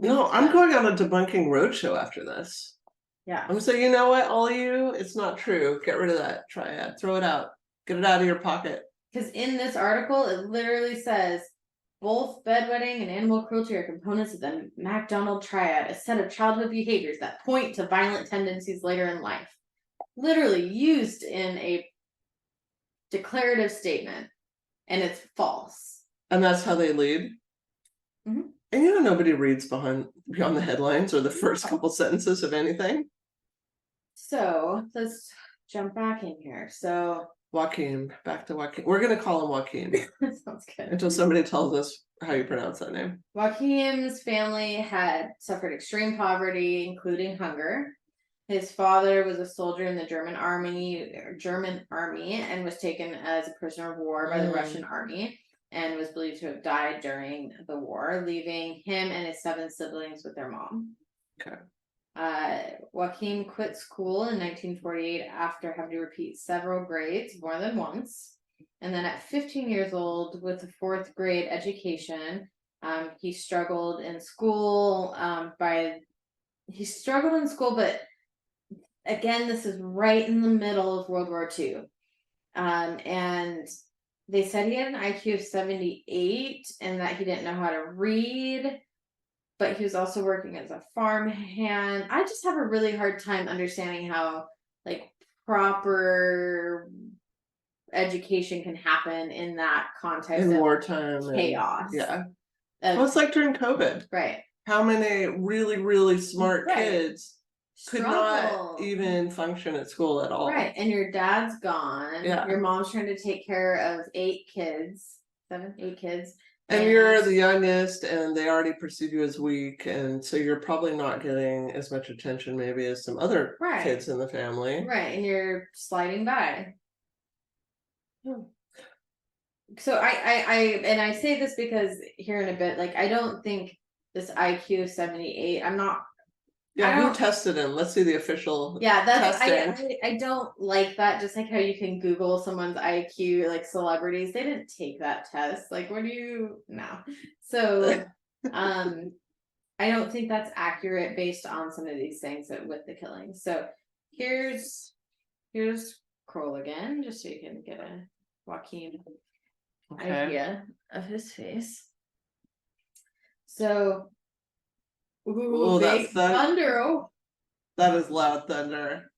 Speaker 1: no, I'm going on a debunking roadshow after this.
Speaker 2: Yeah.
Speaker 1: I'm saying, you know what, all of you, it's not true. Get rid of that triad. Throw it out. Get it out of your pocket.
Speaker 2: Because in this article, it literally says, both bedwetting and animal cruelty are components of the MacDonald triad, a set of childhood behaviors that point to violent tendencies later in life. Literally used in a declarative statement, and it's false.
Speaker 1: And that's how they lead? Mm-hmm. And you know, nobody reads beyond the headlines or the first couple sentences of anything.
Speaker 2: So let's jump back in here. So
Speaker 1: Joachim, back to Joachim. We're going to call him Joachim.
Speaker 2: That sounds good.
Speaker 1: Until somebody tells us how you pronounce that name.
Speaker 2: Joachim's family had suffered extreme poverty, including hunger. His father was a soldier in the German army, and was taken as a prisoner of war by the Russian army, and was believed to have died during the war, leaving him and his 7 siblings with their mom.
Speaker 1: Okay.
Speaker 2: Joachim quit school in 1948 after having to repeat several grades more than once. And then at 15 years old, with a 4th grade education, he struggled in school, but again, this is right in the middle of World War II. And they said he had an IQ of 78 and that he didn't know how to read, but he was also working as a farmhand. I just have a really hard time understanding how, like, proper education can happen in that context
Speaker 1: in
Speaker 2: of
Speaker 1: wartime
Speaker 2: chaos.
Speaker 1: Yeah. Well, it's like during COVID.
Speaker 2: Right.
Speaker 1: How many really, really smart kids could not even function at school at all? Right.
Speaker 2: And your dad's gone. Yeah. Your mom's trying to take care of 8 kids. 7, 8 kids.
Speaker 1: And you're the youngest, and they already perceive you as weak, and so you're probably not getting as much attention maybe as some other kids in the family.
Speaker 2: Right, and you're sliding by. So I say this because here in a bit, like, I don't think this IQ of 78. I'm not.
Speaker 1: Yeah, who tested him? Let's see the official.
Speaker 2: Yeah, that's
Speaker 1: testing.
Speaker 2: I don't like that. Just like how you can Google someone's IQ, like celebrities, they didn't take that test. Like, what do you know? So, I don't think that's accurate based on some of these things that with the killings. So here's Kroll again, just so you can get a Joachim idea of his face. So, ooh, big thunder! Oh,
Speaker 1: that is loud thunder.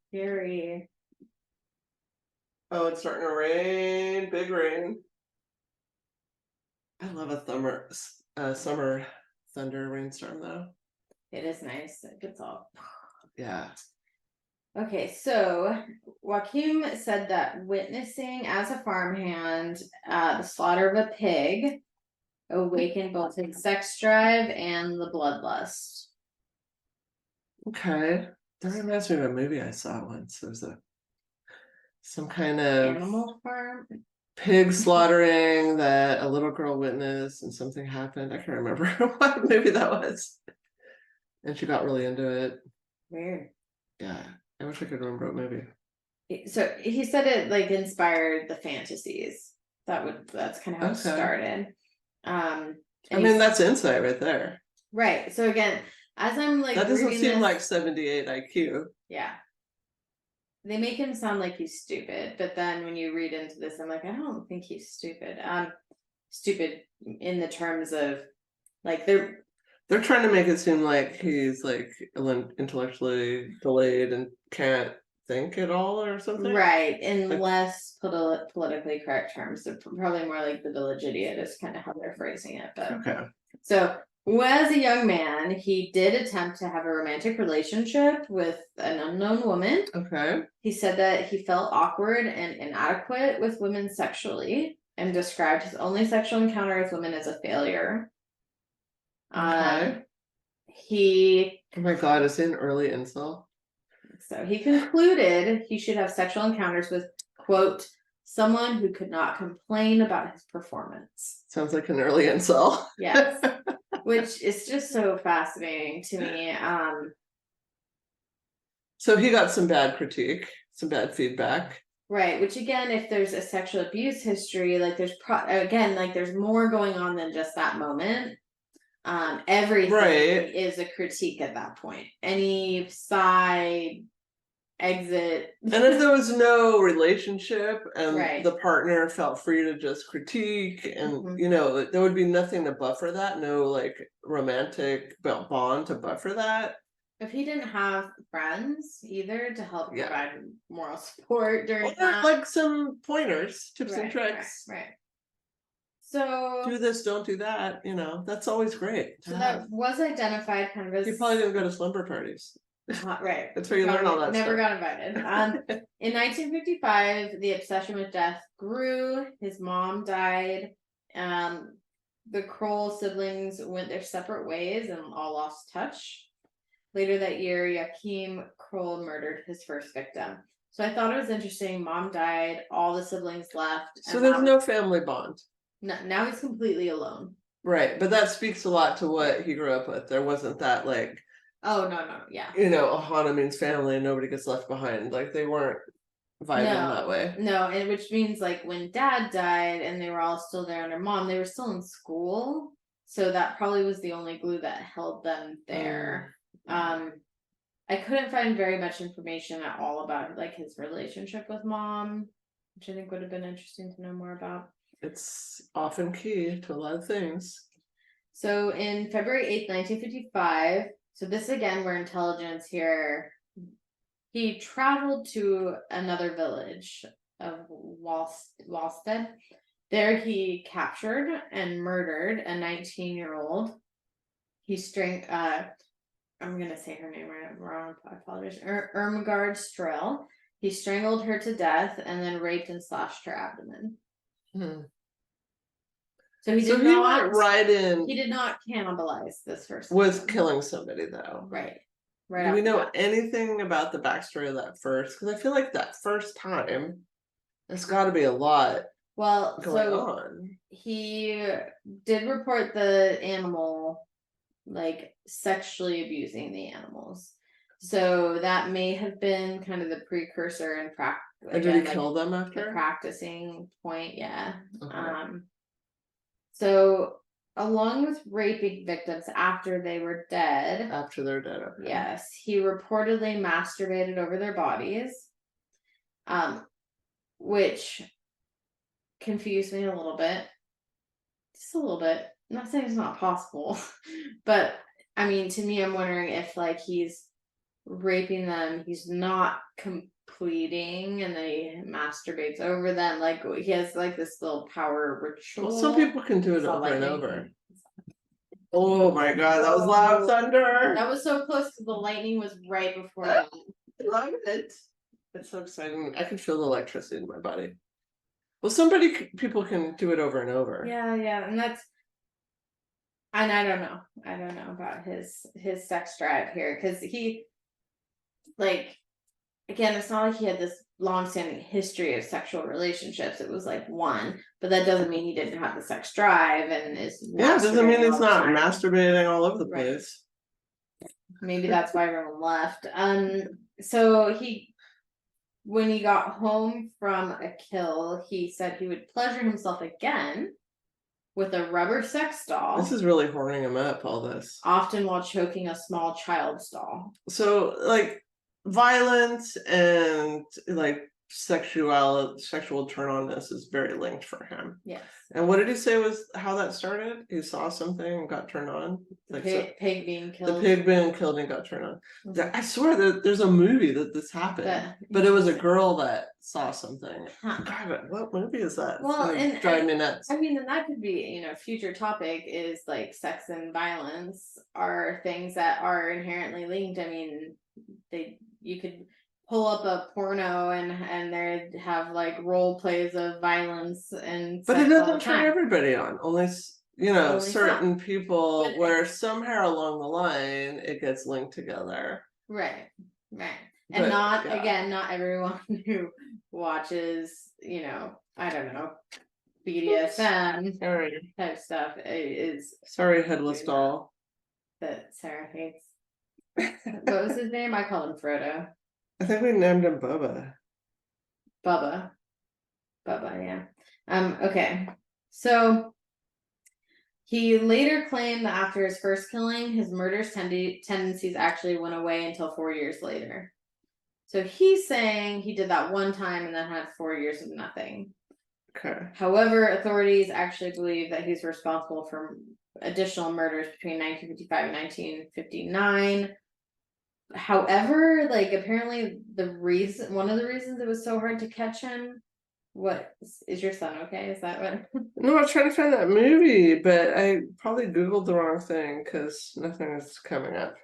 Speaker 2: Scary.
Speaker 1: Oh, it's starting to rain. Big rain. I love a summer thunder rainstorm though.
Speaker 2: It is nice. It gets all.
Speaker 1: Yeah.
Speaker 2: Okay, so Joachim said that witnessing as a farmhand the slaughter of a pig awakened both his sex drive and the bloodlust.
Speaker 1: Okay. That reminds me of a movie I saw once. There's some kind of
Speaker 2: Animal farm
Speaker 1: pig slaughtering that a little girl witnessed and something happened. I can't remember what movie that was. And she got really into it.
Speaker 2: Weird.
Speaker 1: Yeah. I wish I could remember what movie.
Speaker 2: So he said it like inspired the fantasies. That's kind of how it started.
Speaker 1: I mean, that's insight right there.
Speaker 2: Right. So again, as I'm like,
Speaker 1: that doesn't seem like 78 IQ.
Speaker 2: Yeah. They make him sound like he's stupid, but then when you read into this, I'm like, I don't think he's stupid. Stupid in the terms of like they're
Speaker 1: trying to make it seem like he's like intellectually delayed and can't think at all or something.
Speaker 2: Right. In like, less politically correct terms. They're probably more like the village idiot is kind of how they're phrasing it. But
Speaker 1: okay.
Speaker 2: So as a young man, he did attempt to have a romantic relationship with an unknown woman.
Speaker 1: Okay. He
Speaker 2: said that he felt awkward and inadequate with women sexually and described his only sexual encounter with women as a failure.
Speaker 1: Okay. Oh my God, is he an early incel?
Speaker 2: So he concluded he should have sexual encounters with, quote, someone who could not complain about his performance.
Speaker 1: Sounds like an early incel.
Speaker 2: Yes. Which is just so fascinating to me.
Speaker 1: So he got some bad critique, some bad feedback.
Speaker 2: Right, which again, if there's a sexual abuse history, like there's more going on than just that moment. Everything is a critique at that point. Any side exit.
Speaker 1: And if there was no relationship and the partner felt free to just critique and you know, there would be nothing to buffer that, no like romantic bond to buffer that.
Speaker 2: If he didn't have friends either to help provide moral support during that.
Speaker 1: Like some pointers, tips and tricks.
Speaker 2: Right. So
Speaker 1: do this, don't do that, you know, that's always great.
Speaker 2: So that was identified kind of as
Speaker 1: you probably didn't go to slumber parties.
Speaker 2: Right.
Speaker 1: That's where you learn all that
Speaker 2: never
Speaker 1: stuff.
Speaker 2: got invited. In 1955, the obsession with death grew. His mom died. The Kroll siblings went their separate ways and all lost touch. Later that year, Joachim Kroll murdered his first victim. So I thought it was interesting. Mom died. All the siblings left.
Speaker 1: So there's no family bond.
Speaker 2: No, now he's completely alone.
Speaker 1: Right, but that speaks a lot to what he grew up with. There wasn't that like,
Speaker 2: oh no, yeah.
Speaker 1: You know, Ohana means family and nobody gets left behind. Like they weren't vibing that way.
Speaker 2: No, and which means like when dad died and they were all still there under mom, they were still in school. So that probably was the only glue that held them there. I couldn't find very much information at all about like his relationship with mom, which I think would have been interesting to know more about.
Speaker 1: It's often key to a lot of things.
Speaker 2: So in February 8th, 1955, so this again, where intelligence here, he traveled to another village of Walstead. There he captured and murdered a 19-year-old. He I'm going to say her name wrong, I apologize. Irmgard Strel. He strangled her to death and then raped and slashed her abdomen. So he did not went right in. He did not cannibalize this person.
Speaker 1: Was killing somebody though.
Speaker 2: Right.
Speaker 1: Do we know anything about the backstory of that first? Because I feel like that first time, there's got to be a lot
Speaker 2: Well,
Speaker 1: going
Speaker 2: so
Speaker 1: on?
Speaker 2: he did report the animal like sexually abusing the animals. So that may have been kind of the precursor and
Speaker 1: And did he kill them
Speaker 2: the
Speaker 1: after?
Speaker 2: practicing point, yeah.
Speaker 1: Okay.
Speaker 2: So along with raping victims after they were dead,
Speaker 1: After they're dead, okay.
Speaker 2: yes, he reportedly masturbated over their bodies, which confused me a little bit, just a little bit. I'm not saying it's not possible, but I mean, to me, I'm wondering if like he's raping them, he's not completing, and then he masturbates over them. Like he has like this little power ritual.
Speaker 1: Well, some people can do it
Speaker 2: Saw
Speaker 1: over and
Speaker 2: lightning.
Speaker 1: over. Oh my god, that was loud thunder.
Speaker 2: That was so close because the lightning was right before that.
Speaker 1: I love it. It's so exciting. I can feel the electricity in my body. Well, people can do it over and over.
Speaker 2: Yeah, and I don't know. I don't know about his sex drive here, because he, like, again, it's not like he had this long-standing history of sexual relationships. It was like one, but that doesn't mean he didn't have the sex drive and is.
Speaker 1: Yeah, it doesn't mean he's not
Speaker 2: time.
Speaker 1: masturbating all over the
Speaker 2: Right.
Speaker 1: place.
Speaker 2: Maybe that's why everyone left. So when he got home from a kill, he said he would pleasure himself again with a rubber sex doll.
Speaker 1: This is really horning him up, all this.
Speaker 2: Often while choking a small child's doll.
Speaker 1: So, like, violence and like sexual turn on this is very linked for him.
Speaker 2: Yes.
Speaker 1: And what did he say was how that started? He saw something and got turned on.
Speaker 2: Like pig being killed.
Speaker 1: The pig being killed and got turned on. Mm-hmm. I swear that there's a movie that this happened, but it was a girl that saw something. God, what movie is that?
Speaker 2: Well,
Speaker 1: and driving me nuts.
Speaker 2: I mean, and that could be, future topic is like sex and violence are things that are inherently linked. I mean, you could pull up a porno and they'd have like role plays of violence and.
Speaker 1: But it doesn't turn everybody on. Only certain people,
Speaker 2: but
Speaker 1: where somehow along the line it gets linked together.
Speaker 2: Right. And not everyone who watches, I don't know, BDSM type stuff is.
Speaker 1: Sorry, headless doll.
Speaker 2: That Sarah hates. What was his name? I called him Frodo.
Speaker 1: I think we named him Bubba.
Speaker 2: Bubba, yeah. Okay. So he later claimed that after his first killing, his murderous tendencies actually went away until 4 years later. So he's saying he did that one time and then had 4 years of nothing.
Speaker 1: Okay.
Speaker 2: However, authorities actually believe that he's responsible for additional murders between 1955 and 1959. However, like apparently one of the reasons it was so hard to catch him. What is your son okay? Is that what?
Speaker 1: No, I was trying to find that movie, but I probably Googled the wrong thing because nothing is coming up.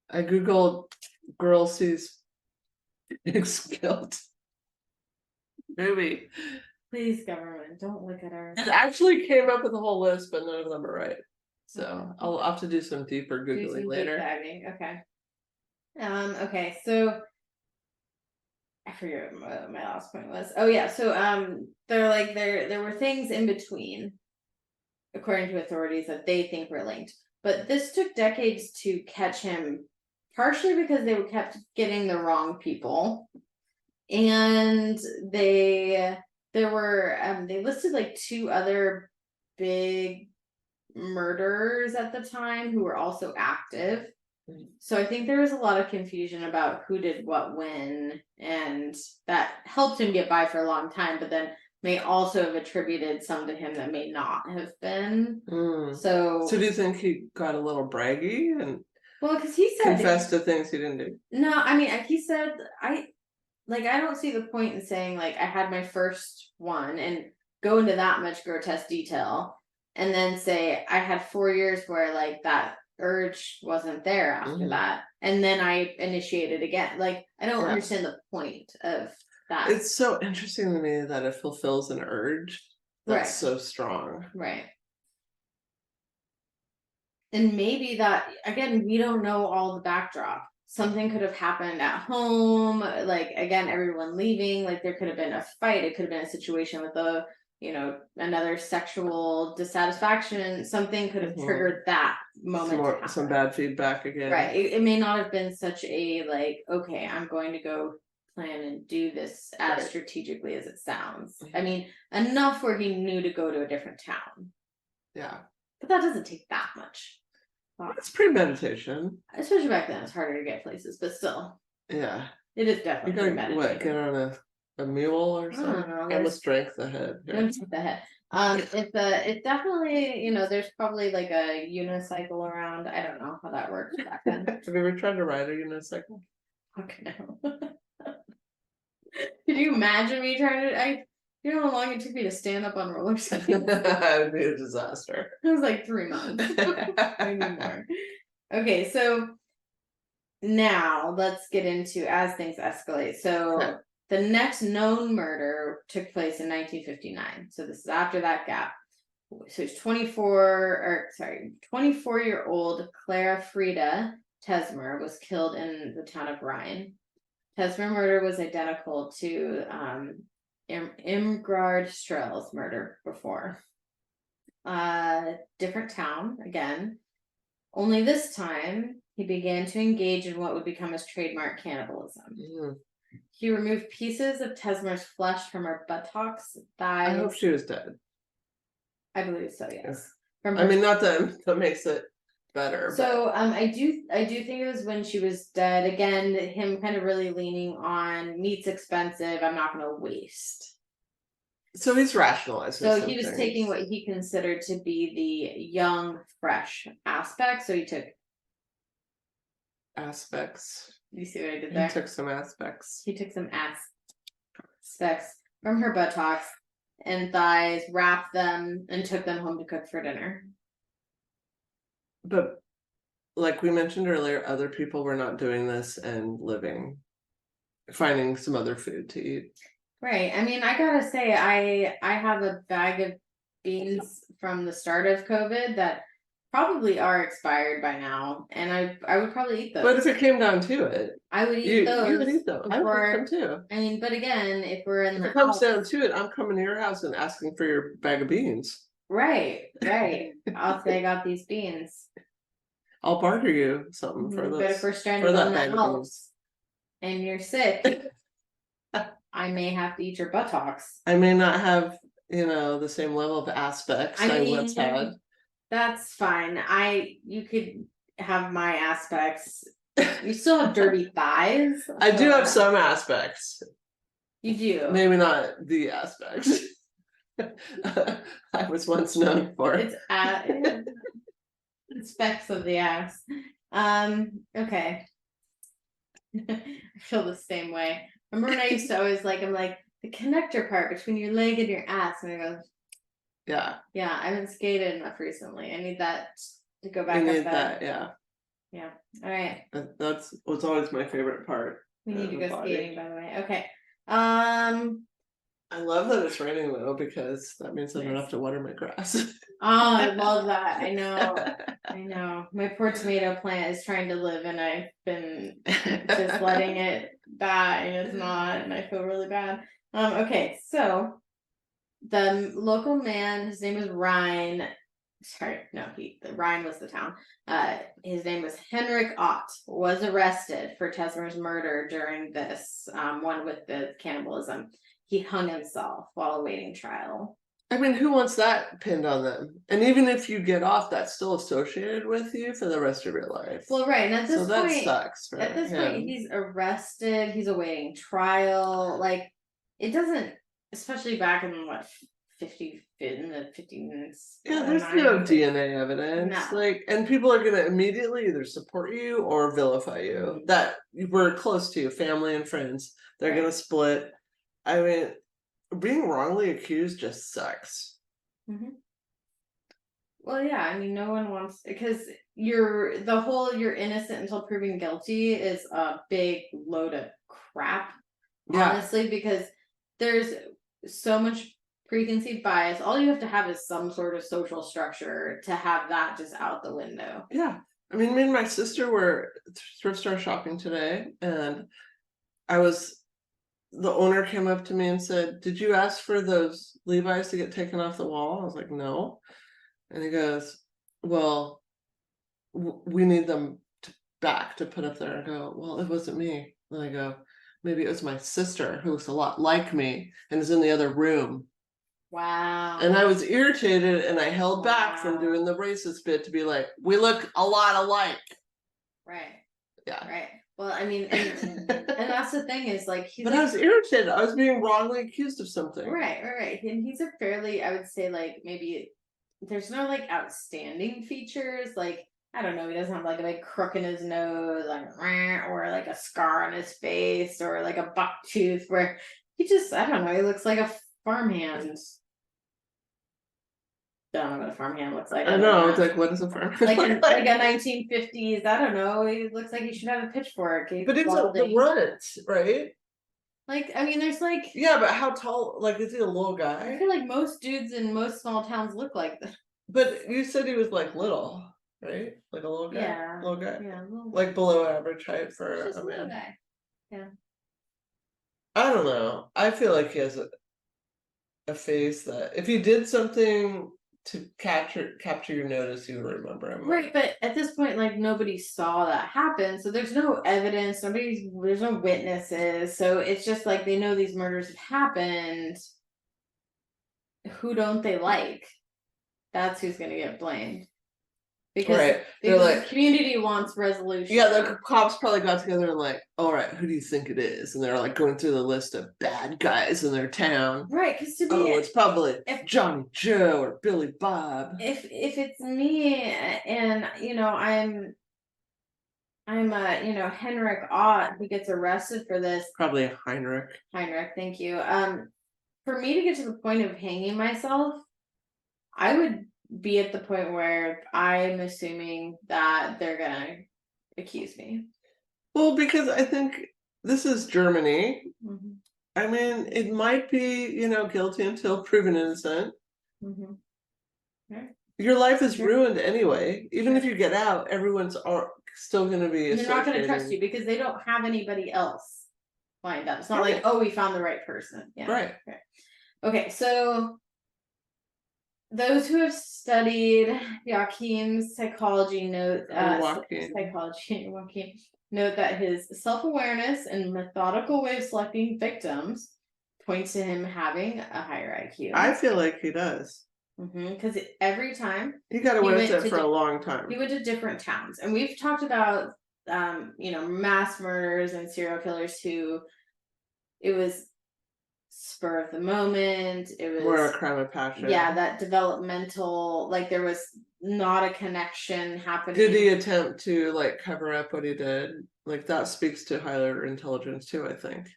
Speaker 1: I Googled girl sees pigs killed movie.
Speaker 2: Please, government, don't look at our.
Speaker 1: It actually came up with a whole list, but none of them are right. So I'll have to do some deeper Googling later.
Speaker 2: Okay. Okay, so I forget what my last point was. Oh yeah, so there were things in between, according to authorities, that they think were linked. But this took decades to catch him, partially because they kept getting the wrong people. And they listed like 2 other big murderers at the time who were also active. So I think there was a lot of confusion about who did what when, and that helped him get by for a long time, but then may also have attributed some to him that may not have been. So
Speaker 1: do you think he got a little braggy and
Speaker 2: because he said
Speaker 1: confessed to things he didn't do?
Speaker 2: No, I mean he said I don't see the point in saying like I had my first one and go into that much grotesque detail and then say I had 4 years where like that urge wasn't there after that, and then I initiated again. Like I don't understand the point of that.
Speaker 1: It's so interesting to me that it fulfills an urge that's so strong.
Speaker 2: Right. And maybe that, again, we don't know all the backdrop. something could have happened at home, like again, everyone leaving, like there could have been a fight, it could have been a situation with another sexual dissatisfaction, something could have triggered that moment.
Speaker 1: Some bad feedback again.
Speaker 2: Right. It may not have been such a like, okay, I'm going to go plan and do this as strategically as it sounds. I mean, enough where he knew to go to a different town.
Speaker 1: Yeah.
Speaker 2: But that doesn't take that much.
Speaker 1: It's premeditation.
Speaker 2: Especially back then, it's harder to get places, but still.
Speaker 1: Yeah.
Speaker 2: It is definitely premeditated.
Speaker 1: What, get on a mule or something? And the strength ahead.
Speaker 2: The head. It's definitely, there's probably like a unicycle around. I don't know how that works back then.
Speaker 1: Have you ever tried to ride a unicycle?
Speaker 2: Okay. Could you imagine me trying to? You know how long it took me to stand up on roller skates? It
Speaker 1: would be a disaster.
Speaker 2: It was like 3 months. Maybe more. Okay, so now let's get into as things escalate. So the next known murder took place in 1959. So this is after that gap. So it's 24-year-old Clara Frida Tesmer was killed in the town of Rhine. Tesmer murder was identical to Irmgard Strell's murder before. Different town again. Only this time he began to engage in what would become his trademark cannibalism. He removed pieces of Tesmer's flesh from her buttocks, thighs.
Speaker 1: I hope she was dead.
Speaker 2: I believe so, yes.
Speaker 1: Not that makes it better.
Speaker 2: So I do think it was when she was dead. Again, him kind of really leaning on meat's expensive, I'm not gonna waste.
Speaker 1: So he's rationalizing.
Speaker 2: So he was taking what he considered to be the young, fresh aspect. So he took
Speaker 1: aspects.
Speaker 2: You see what I did there?
Speaker 1: He took some aspects.
Speaker 2: He took some aspects from her buttocks and thighs, wrapped them, and took them home to cook for dinner.
Speaker 1: But like we mentioned earlier, other people were not doing this and finding some other food to eat.
Speaker 2: Right. I mean, I gotta say, I have a bag of beans from the start of COVID that probably are expired by now, and I would probably eat those.
Speaker 1: But if it came down to it,
Speaker 2: I would eat those.
Speaker 1: You would eat those. I would eat them too.
Speaker 2: I mean, but again, if we're in
Speaker 1: the house, down to it, I'm coming to your house and asking for your bag of beans.
Speaker 2: Right. I'll say I got these beans.
Speaker 1: I'll barter you something for those.
Speaker 2: But if we're stranded on that house and you're sick, I may have to eat your buttocks.
Speaker 1: I may not have, the same level of aspects I once had.
Speaker 2: That's fine. You could have my aspects. You still have dirty thighs.
Speaker 1: I do have some aspects.
Speaker 2: You do.
Speaker 1: Maybe not the aspects. I was once known for it.
Speaker 2: It's specks of the ass. Okay. I feel the same way. Remember when I used to always I'm like the connector part between your leg and your ass, and I go, yeah, I haven't skated enough recently. I need that to go back.
Speaker 1: I need that, yeah.
Speaker 2: All right.
Speaker 1: That's what's always my favorite part.
Speaker 2: We need to go skating, by the way. Okay.
Speaker 1: I love that it's raining though, because that means I don't have to water my grass.
Speaker 2: Oh, I love that. I know. My poor tomato plant is trying to live, and I've been just letting it die, and it's not, and I feel really bad. Okay, so the local man, his name was Rhine. Rhine was the town. His name was Henrik Ott, was arrested for Tesmer's murder during this one with the cannibalism. He hung himself while awaiting trial.
Speaker 1: I mean, who wants that pinned on them? And even if you get off, that's still associated with you for the rest of your life.
Speaker 2: Well, right. And at this point,
Speaker 1: that sucks.
Speaker 2: At this point, he's arrested. He's awaiting trial. Like, it doesn't, especially back in in the 50s.
Speaker 1: Yeah, there's no DNA evidence.
Speaker 2: No.
Speaker 1: And people are gonna immediately either support you or vilify you. That we're close to, family and friends. They're gonna split. I mean, being wrongly accused just sucks.
Speaker 2: Mm-hmm. Well, yeah, I mean, no one wants, because you're innocent until proven guilty is a big load of crap, honestly, because there's so much preconceived bias. All you have to have is some sort of social structure to have that just out the window.
Speaker 1: Yeah. I mean, me and my sister were thrift store shopping today, and the owner came up to me and said, "Did you ask for those Levi's to get taken off the wall?" I was like, "No." And he goes, "Well, we need them back to put up there." I go, "Well, it wasn't me." And I go, "Maybe it was my sister who looks a lot like me and is in the other room."
Speaker 2: Wow.
Speaker 1: And I was irritated, and I held back from doing the racist bit to be like, "We look a lot alike."
Speaker 2: Right.
Speaker 1: Yeah.
Speaker 2: Right. Well, I mean, and that's the thing is like
Speaker 1: But I was irritated. I was being wrongly accused of something.
Speaker 2: Right. And he's a fairly, I would say, like, maybe there's no like outstanding features. Like, I don't know, he doesn't have like a big crook in his nose, like, or like a scar on his face, or like a buck tooth, where he just, I don't know, he looks like a farmhand. Don't know what a farmhand looks like.
Speaker 1: I know, it's like, what is a farmhand?
Speaker 2: Like a 1950s, I don't know, he looks like he should have a pitchfork.
Speaker 1: But it's the runt, right?
Speaker 2: Like, I mean, there's like,
Speaker 1: yeah, but how tall? Like, is he a little guy?
Speaker 2: I feel like most dudes in most small towns look like this.
Speaker 1: But you said he was like little, right? Like a little guy.
Speaker 2: Yeah,
Speaker 1: little guy.
Speaker 2: Yeah,
Speaker 1: like below average height for
Speaker 2: just
Speaker 1: a man.
Speaker 2: Guy. Yeah.
Speaker 1: I don't know. I feel like he has a face that if he did something to capture your notice, you would remember him.
Speaker 2: Right, but at this point, like, nobody saw that happen, so there's no evidence. There's no witnesses, so it's just like they know these murders have happened. Who don't they like? That's who's gonna get blamed. Because the community wants resolution.
Speaker 1: Yeah, the cops probably got together and like, all right, who do you think it is? And they're like going through the list of bad guys in their town.
Speaker 2: Right, because to me,
Speaker 1: it's probably Johnny Joe or Billy Bob.
Speaker 2: If it's me, and I'm Henrik Ott who gets arrested for this.
Speaker 1: Probably Heinrich.
Speaker 2: Thank you. For me to get to the point of hanging myself, I would be at the point where I'm assuming that they're gonna accuse me.
Speaker 1: Well, because I think this is Germany. Mm-hmm. I mean, it might be, guilty until proven innocent. Mm-hmm. Right. Your life is ruined anyway. Even if you get out, everyone's still going to be.
Speaker 2: They're not going to trust you because they don't have anybody else lined up. It's not like, oh, we found the right person. Yeah. Right. Okay, so those who have studied Joachim's psychology note note that his self-awareness and methodical way of selecting victims points to him having a higher IQ.
Speaker 1: I feel like he does.
Speaker 2: Because every time
Speaker 1: he got away with it for a long time.
Speaker 2: He went to different towns, and we've talked about mass murders and serial killers who it was spur of the moment. It was
Speaker 1: more a crime of passion.
Speaker 2: Yeah, that developmental, like there was not a connection happening.
Speaker 1: Did he attempt to like cover up what he did? Like that speaks to higher intelligence too, I think.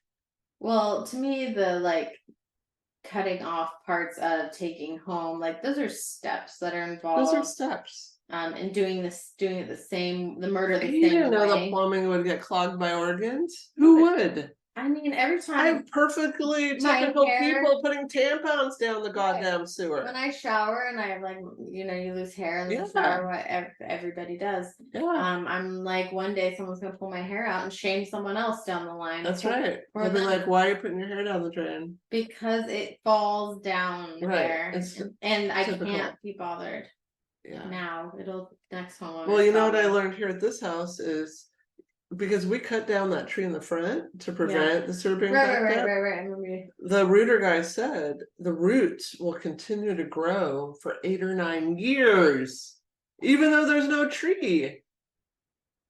Speaker 2: Well, to me, the like cutting off parts of taking home, like those are steps that are involved.
Speaker 1: Those are steps.
Speaker 2: And doing it the murder the same way.
Speaker 1: You didn't know the plumbing would get clogged by organs? Who would?
Speaker 2: I mean, every time
Speaker 1: I have perfectly typical people putting tampons down the goddamn sewer.
Speaker 2: When I shower and I have like, you lose hair in the shower, what everybody does. Yeah. I'm like, one day someone's gonna pull my hair out and shame someone else down the line.
Speaker 1: That's right. They'll be like, why are you putting your hair down the drain?
Speaker 2: Because it falls down there, and I can't be bothered. Yeah. Now it'll next homeowner.
Speaker 1: Well, you know what I learned here at this house is. Because we cut down that tree in the front to prevent the sewer being backed up. Right. The rooter guy said the roots will continue to grow for 8 or 9 years, even though there's no tree.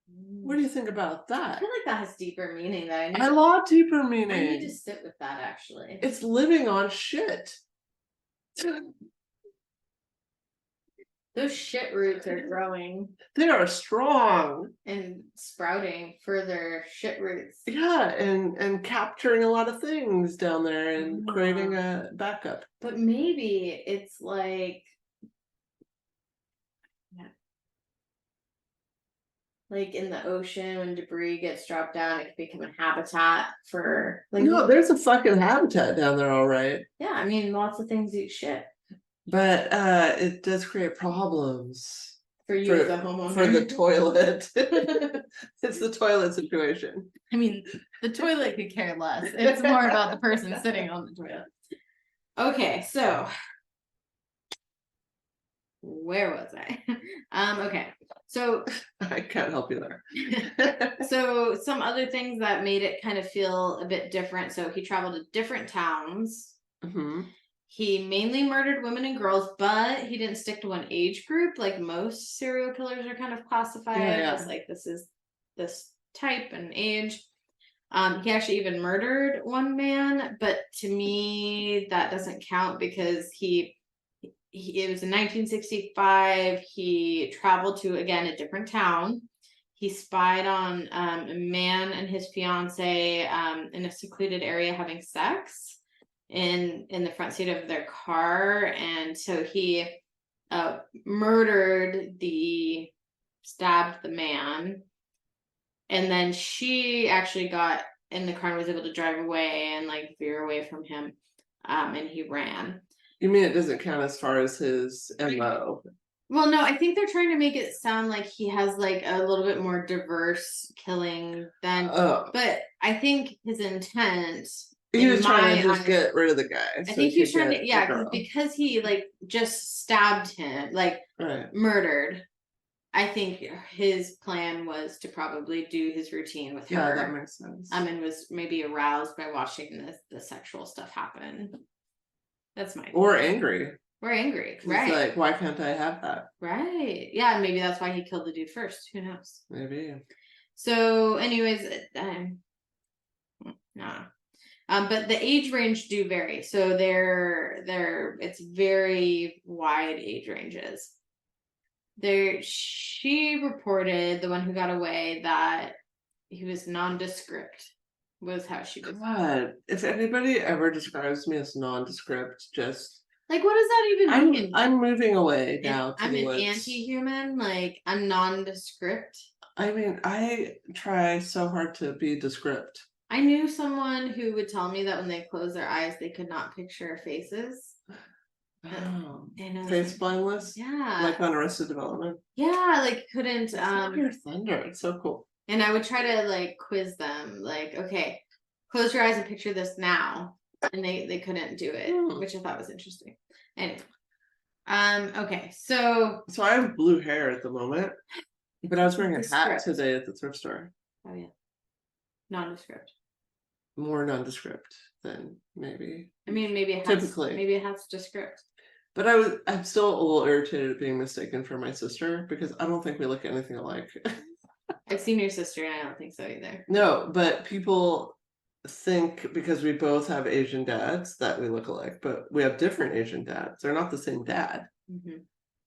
Speaker 1: What do you think about that?
Speaker 2: I feel like that has deeper meaning, though.
Speaker 1: A lot deeper meaning.
Speaker 2: I need to sit with that, actually.
Speaker 1: It's living on shit.
Speaker 2: Those shit roots are growing.
Speaker 1: They are strong.
Speaker 2: And sprouting further shit roots.
Speaker 1: Yeah, and capturing a lot of things down there and creating a backup.
Speaker 2: But maybe it's like in the ocean when debris gets dropped down, it can become a habitat for
Speaker 1: no, there's a fucking habitat down there, all right.
Speaker 2: Yeah, I mean lots of things eat shit.
Speaker 1: But it does create problems.
Speaker 2: For you as a homeowner.
Speaker 1: For the toilet. It's the toilet situation.
Speaker 2: I mean, the toilet could care less. It's more about the person sitting on the toilet. Okay, so where was I? Okay, so
Speaker 1: I can't help you there.
Speaker 2: So some other things that made it kind of feel a bit different. So he traveled to different towns.
Speaker 1: Mm-hmm.
Speaker 2: He mainly murdered women and girls, but he didn't stick to one age group like most serial killers are kind of classified as like this is this type and age. He actually even murdered one man, but to me that doesn't count because it was in 1965. He traveled to, again, a different town. He spied on a man and his fiance in a secluded area having sex in the front seat of their car. And so he stabbed the man. And then she actually got in the car and was able to drive away and like veer away from him. And he ran.
Speaker 1: You mean it doesn't count as far as his MO?
Speaker 2: Well, no, I think they're trying to make it sound like he has like a little bit more diverse killing than, but I think his intent.
Speaker 1: He was trying to just get rid of the guy.
Speaker 2: I think he was trying to, because he like just stabbed him, like murdered. I think his plan was to probably do his routine with her.
Speaker 1: Yeah, that makes sense.
Speaker 2: And was maybe aroused by watching the sexual stuff happen. That's my
Speaker 1: or angry.
Speaker 2: Or angry, right?
Speaker 1: Like, why can't I have that?
Speaker 2: Right. Yeah, and maybe that's why he killed the dude first. Who knows?
Speaker 1: Maybe.
Speaker 2: So, anyways, but the age range do vary. So it's very wide age ranges. She reported, the one who got away, that he was nondescript. Was how she was.
Speaker 1: God, if anybody ever describes me as nondescript, just
Speaker 2: like, what does that even mean?
Speaker 1: I'm moving away now.
Speaker 2: I'm an anti-human. Like, I'm nondescript.
Speaker 1: I mean, I try so hard to be descript.
Speaker 2: I knew someone who would tell me that when they close their eyes, they could not picture faces.
Speaker 1: Oh, face blindness?
Speaker 2: Yeah.
Speaker 1: Like on Arrested Development?
Speaker 2: Yeah, like couldn't.
Speaker 1: Your thunder. It's so cool.
Speaker 2: And I would try to like quiz them, like, okay, close your eyes and picture this now. And they couldn't do it, which I thought was interesting. Anyway. Okay, so
Speaker 1: I have blue hair at the moment, but I was wearing a hat today at the thrift store.
Speaker 2: Oh yeah. Nondescript.
Speaker 1: More nondescript than maybe.
Speaker 2: I mean, maybe it has descript.
Speaker 1: But I'm still a little irritated at being mistaken for my sister because I don't think we look anything alike.
Speaker 2: I've seen your sister and I don't think so either.
Speaker 1: No, but people think because we both have Asian dads that we look alike, but we have different Asian dads. They're not the same dad. Mm-hmm.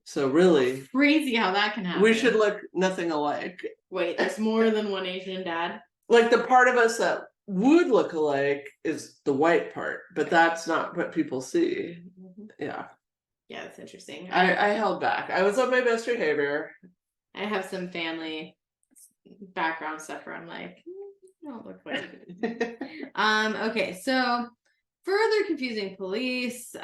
Speaker 1: So really
Speaker 2: crazy how that can happen.
Speaker 1: We should look nothing alike.
Speaker 2: Wait, there's more than one Asian dad?
Speaker 1: Like the part of us that would look alike is the white part, but that's not what people see. Mm-hmm. Yeah.
Speaker 2: Yeah, that's interesting.
Speaker 1: I held back. I was on my best behavior.
Speaker 2: I have some family background stuff where I'm like, I don't look like it. Okay, so further confusing police,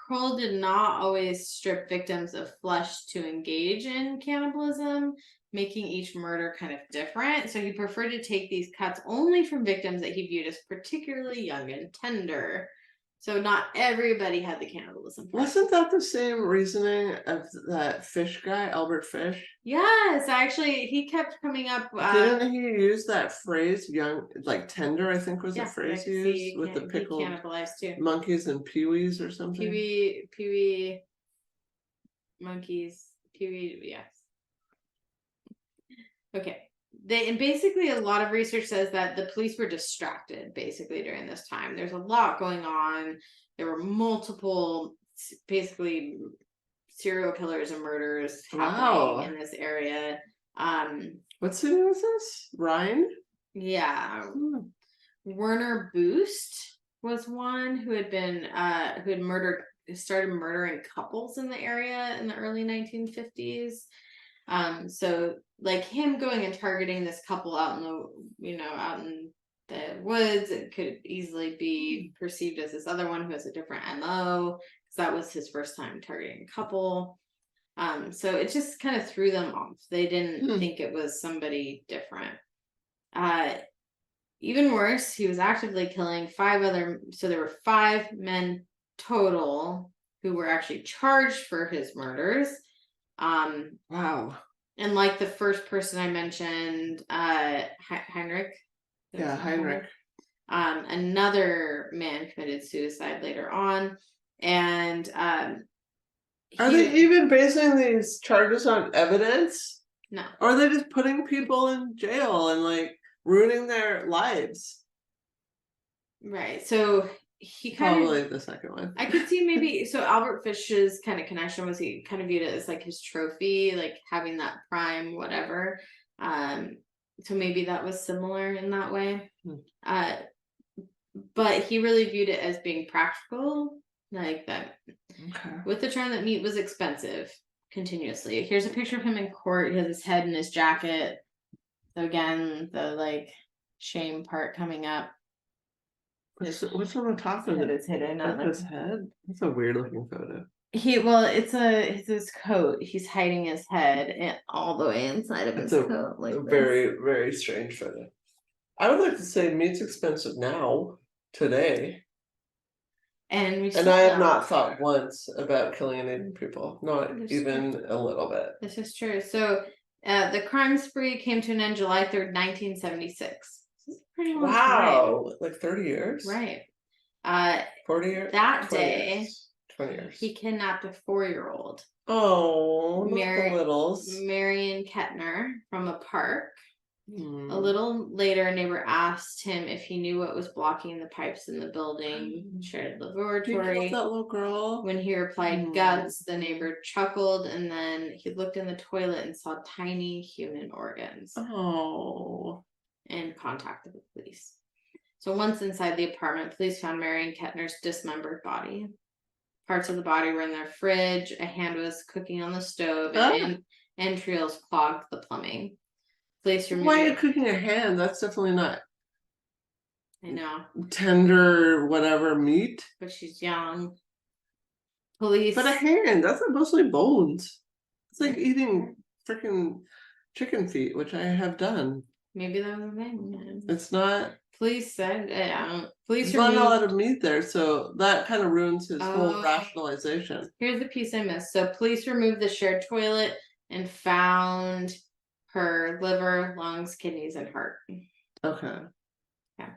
Speaker 2: Kroll did not always strip victims of flesh to engage in cannibalism, making each murder kind of different. So he preferred to take these cuts only from victims that he viewed as particularly young and tender. So not everybody had the cannibalism.
Speaker 1: Wasn't that the same reasoning of that Fish guy, Albert Fish?
Speaker 2: Yes, actually, he kept coming up.
Speaker 1: Didn't he use that phrase, young, like tender, I think was the phrase he used, with the pickled monkeys and peewees or something?
Speaker 2: Peewee monkeys, yes. Okay. And basically a lot of research says that the police were distracted basically during this time. There's a lot going on. There were multiple basically serial killers and murders happening in this area.
Speaker 1: What city was this? Rhine?
Speaker 2: Yeah. Werner Boost was one who had started murdering couples in the area in the early 1950s. So like him going and targeting this couple out in the woods, it could easily be perceived as this other one who has a different MO, because that was his first time targeting a couple. So it just kind of threw them off. They didn't
Speaker 1: Hmm.
Speaker 2: think it was somebody different. Even worse, he was actively killing so there were 5 men total who were actually charged for his murders.
Speaker 1: Wow.
Speaker 2: And like the first person I mentioned, Heinrich.
Speaker 1: Yeah, Heinrich.
Speaker 2: Another man committed suicide later on, and
Speaker 1: are they even basing these charges on evidence?
Speaker 2: No.
Speaker 1: Or are they just putting people in jail and like ruining their lives?
Speaker 2: Right. So he
Speaker 1: probably the second one.
Speaker 2: I could see maybe so Albert Fish's kind of connection was he kind of viewed it as like his trophy, like having that prime whatever. So maybe that was similar in that way. But he really viewed it as being practical, like that. Okay. With the term that meat was expensive continuously. Here's a picture of him in court. He has his head in his jacket. So again, the like shame part coming up.
Speaker 1: What's on the top of it? It's hidden on his head. It's a weird looking photo.
Speaker 2: It's his coat. He's hiding his head all the way inside of his coat. Like
Speaker 1: very, very strange photo. I would like to say meat's expensive now, today. And I have not thought once about killing any people, not even a little bit.
Speaker 2: This is true. So the crime spree came to an end July 3rd, 1976. This is pretty long time.
Speaker 1: Like 30 years?
Speaker 2: Right.
Speaker 1: 40 years?
Speaker 2: That day,
Speaker 1: years. 20 years.
Speaker 2: He kidnapped a 4-year-old.
Speaker 1: Oh, not the littles.
Speaker 2: Marion Kettner from a park. A little later, a neighbor asked him if he knew what was blocking the pipes in the building shared laboratory.
Speaker 1: He killed that little girl.
Speaker 2: When he replied guts, the neighbor chuckled, and then he looked in the toilet and saw tiny human organs.
Speaker 1: Oh.
Speaker 2: And contacted the police. So once inside the apartment, police found Marion Kettner's dismembered body. Parts of the body were in their fridge. A hand was cooking on the stove, and entrails clogged the plumbing. Police removed.
Speaker 1: Why are you cooking a hand? That's definitely not.
Speaker 2: I know.
Speaker 1: Tender, whatever meat.
Speaker 2: But she's young. Police.
Speaker 1: But a hand, that's mostly bones. It's like eating freaking chicken feet, which I have done.
Speaker 2: Maybe that was a thing.
Speaker 1: It's not.
Speaker 2: Police said, police
Speaker 1: There's not a lot of meat there, so that kind of ruins his whole rationalization. Here's
Speaker 2: the piece I missed. So police removed the shared toilet and found her liver, lungs, kidneys, and heart.
Speaker 1: Okay.
Speaker 2: Yeah.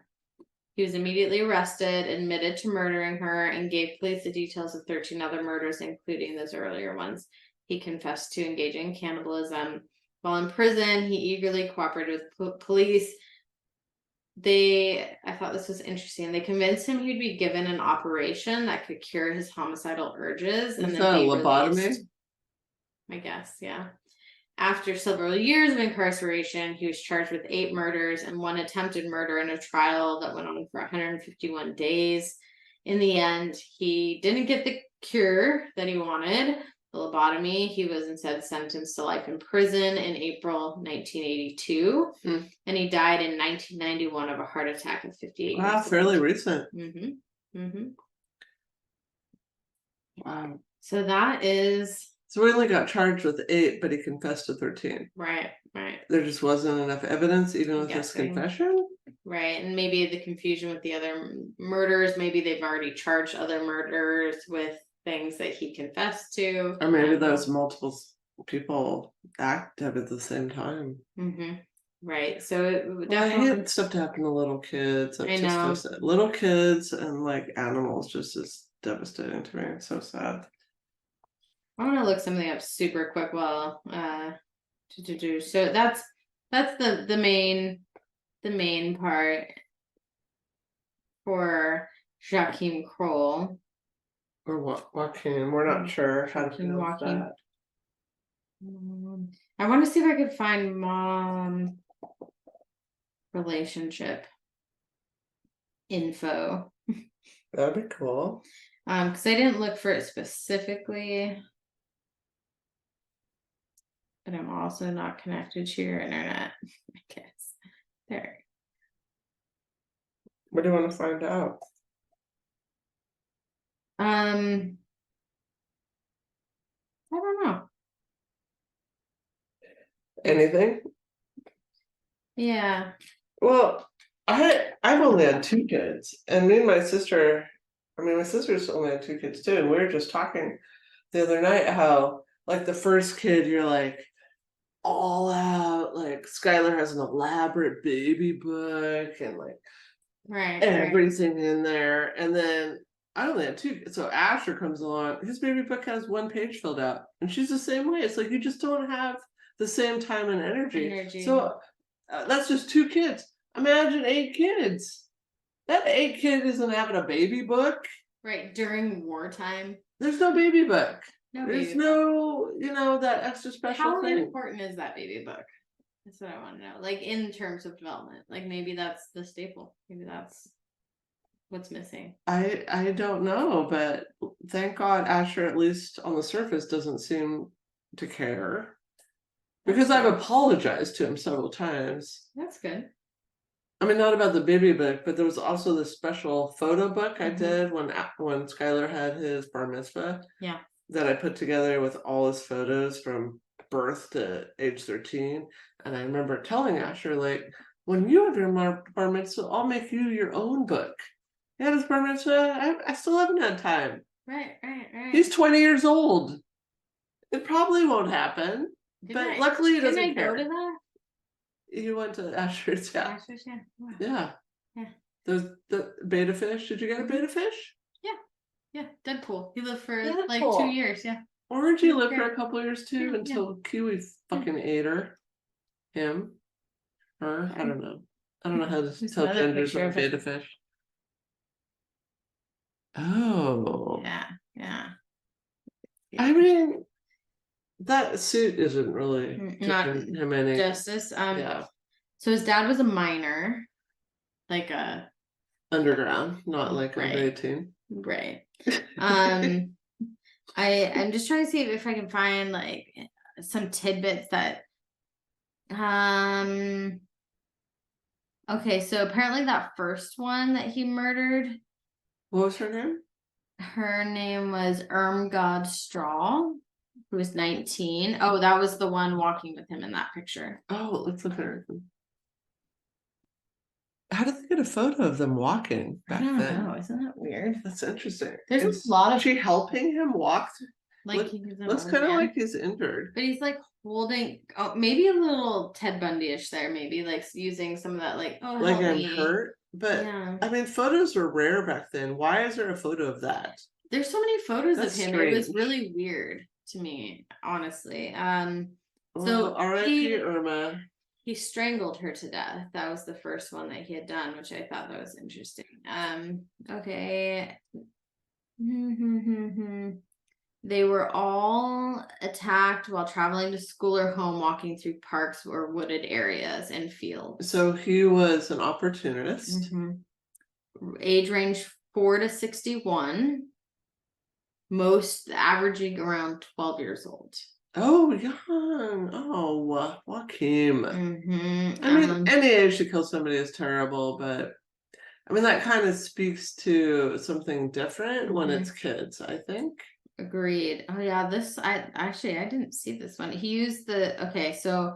Speaker 2: He was immediately arrested, admitted to murdering her, and gave police the details of 13 other murders, including those earlier ones. He confessed to engaging in cannibalism. While in prison, he eagerly cooperated with police. I thought this was interesting. They convinced him he'd be given an operation that could cure his homicidal urges.
Speaker 1: And then a lobotomy?
Speaker 2: I guess, yeah. After several years of incarceration, he was charged with 8 murders and 1 attempted murder in a trial that went on for 151 days. In the end, he didn't get the cure that he wanted, the lobotomy. He was instead sentenced to life in prison in April 1982, and he died in 1991 of a heart attack at 58 years old.
Speaker 1: Fairly recent.
Speaker 2: Wow. So that is.
Speaker 1: So we only got charged with 8, but he confessed to 13.
Speaker 2: Right.
Speaker 1: There just wasn't enough evidence, even with his confession?
Speaker 2: Right, and maybe the confusion with the other murders, maybe they've already charged other murderers with things that he confessed to.
Speaker 1: Or maybe those multiple people acted at the same time.
Speaker 2: Right, so
Speaker 1: I hate stuff to happen to little kids.
Speaker 2: I know.
Speaker 1: So sad. Little kids and like animals just is devastating to me. It's so sad.
Speaker 2: I want to look something up super quick while so that's the main part for Joachim Kroll.
Speaker 1: Or what Joachim? We're not sure how to pronounce that.
Speaker 2: I want to see if I could find mom relationship info.
Speaker 1: That'd be cool.
Speaker 2: Because I didn't look for it specifically. But I'm also not connected to your internet, I guess. There.
Speaker 1: What do you want to find out?
Speaker 2: I don't know.
Speaker 1: anything.
Speaker 2: Yeah.
Speaker 1: Well, I've only had 2 kids, and me and my sister. I mean, my sister's only had 2 kids too, and we were just talking the other night how like the first kid you're like all out, like Skylar has an elaborate baby book and like
Speaker 2: Right.
Speaker 1: everything in there, and then I only had 2, so Asher comes along, his baby book has 1 page filled out, and she's the same way. It's like you just don't have the same time and energy. So that's just 2 kids. Imagine 8 kids. That 8 kid isn't having a baby book.
Speaker 2: Right, during wartime.
Speaker 1: There's no baby book.
Speaker 2: There's
Speaker 1: no, that extra special thing.
Speaker 2: How important is that baby book? That's what I want to know. Like in terms of development, like maybe that's the staple. Maybe that's what's missing.
Speaker 1: I don't know, but thank God Asher, at least on the surface, doesn't seem to care. Because I've apologized to him several times.
Speaker 2: That's good.
Speaker 1: I mean, not about the baby book, but there was also this special photo book I did when Skylar had his bar mitzvah.
Speaker 2: Yeah.
Speaker 1: That I put together with all his photos from birth to age 13. And I remember telling Asher, like, when you have your bar mitzvah, I'll make you your own book. He had his bar mitzvah. I still haven't had time.
Speaker 2: Right.
Speaker 1: He's 20 years old. It probably won't happen. Luckily he doesn't care.
Speaker 2: Didn't I go to that?
Speaker 1: You went to Asher's, yeah.
Speaker 2: Asher's, yeah. Wow.
Speaker 1: Yeah. There's the beta fish. Did you get a beta fish?
Speaker 2: Yeah, Deadpool. He lived for
Speaker 1: Deadpool.
Speaker 2: like 2 years, yeah.
Speaker 1: Orangey lived for a couple years too, until Kiwi fucking ate her. Him. Her. I don't know. I don't know how to tell genders of beta fish. Oh.
Speaker 2: Yeah.
Speaker 1: I mean, that suit isn't really doing him any
Speaker 2: justice. So his dad was a miner, like a
Speaker 1: underground, not like under 18.
Speaker 2: Right. I'm just trying to see if I can find like some tidbits that okay, so apparently that first one that he murdered.
Speaker 1: What was her name?
Speaker 2: Her name was Irmgard Straw, who was 19. Oh, that was the one walking with him in that picture.
Speaker 1: Oh, let's look at her. How did they get a photo of them walking back then? I don't know.
Speaker 2: Isn't that weird?
Speaker 1: That's interesting.
Speaker 2: There's a lot of
Speaker 1: she helping him walk.
Speaker 2: Like
Speaker 1: looks kind of like he's injured.
Speaker 2: But he's like holding, maybe a little Ted Bundy-ish there, maybe like using some of that like, oh,
Speaker 1: like I'm hurt. But I mean, photos were rare back then. Why is there a photo of that?
Speaker 2: There's so many photos of him. Strange. It was really weird to me, honestly. So
Speaker 1: R.I.P. Irma.
Speaker 2: He strangled her to death. That was the first one that he had done, which I thought that was interesting. Okay. They were all attacked while traveling to school or home, walking through parks or wooded areas and fields. So he was an opportunist. Age range 4 to 61. Most averaging around 12 years old. Oh, young. Oh, Joachim. I mean, any age to kill somebody is terrible, but I mean, that kind of speaks to something different when it's kids, I think. Agreed. Oh, yeah. I didn't see this one. He used so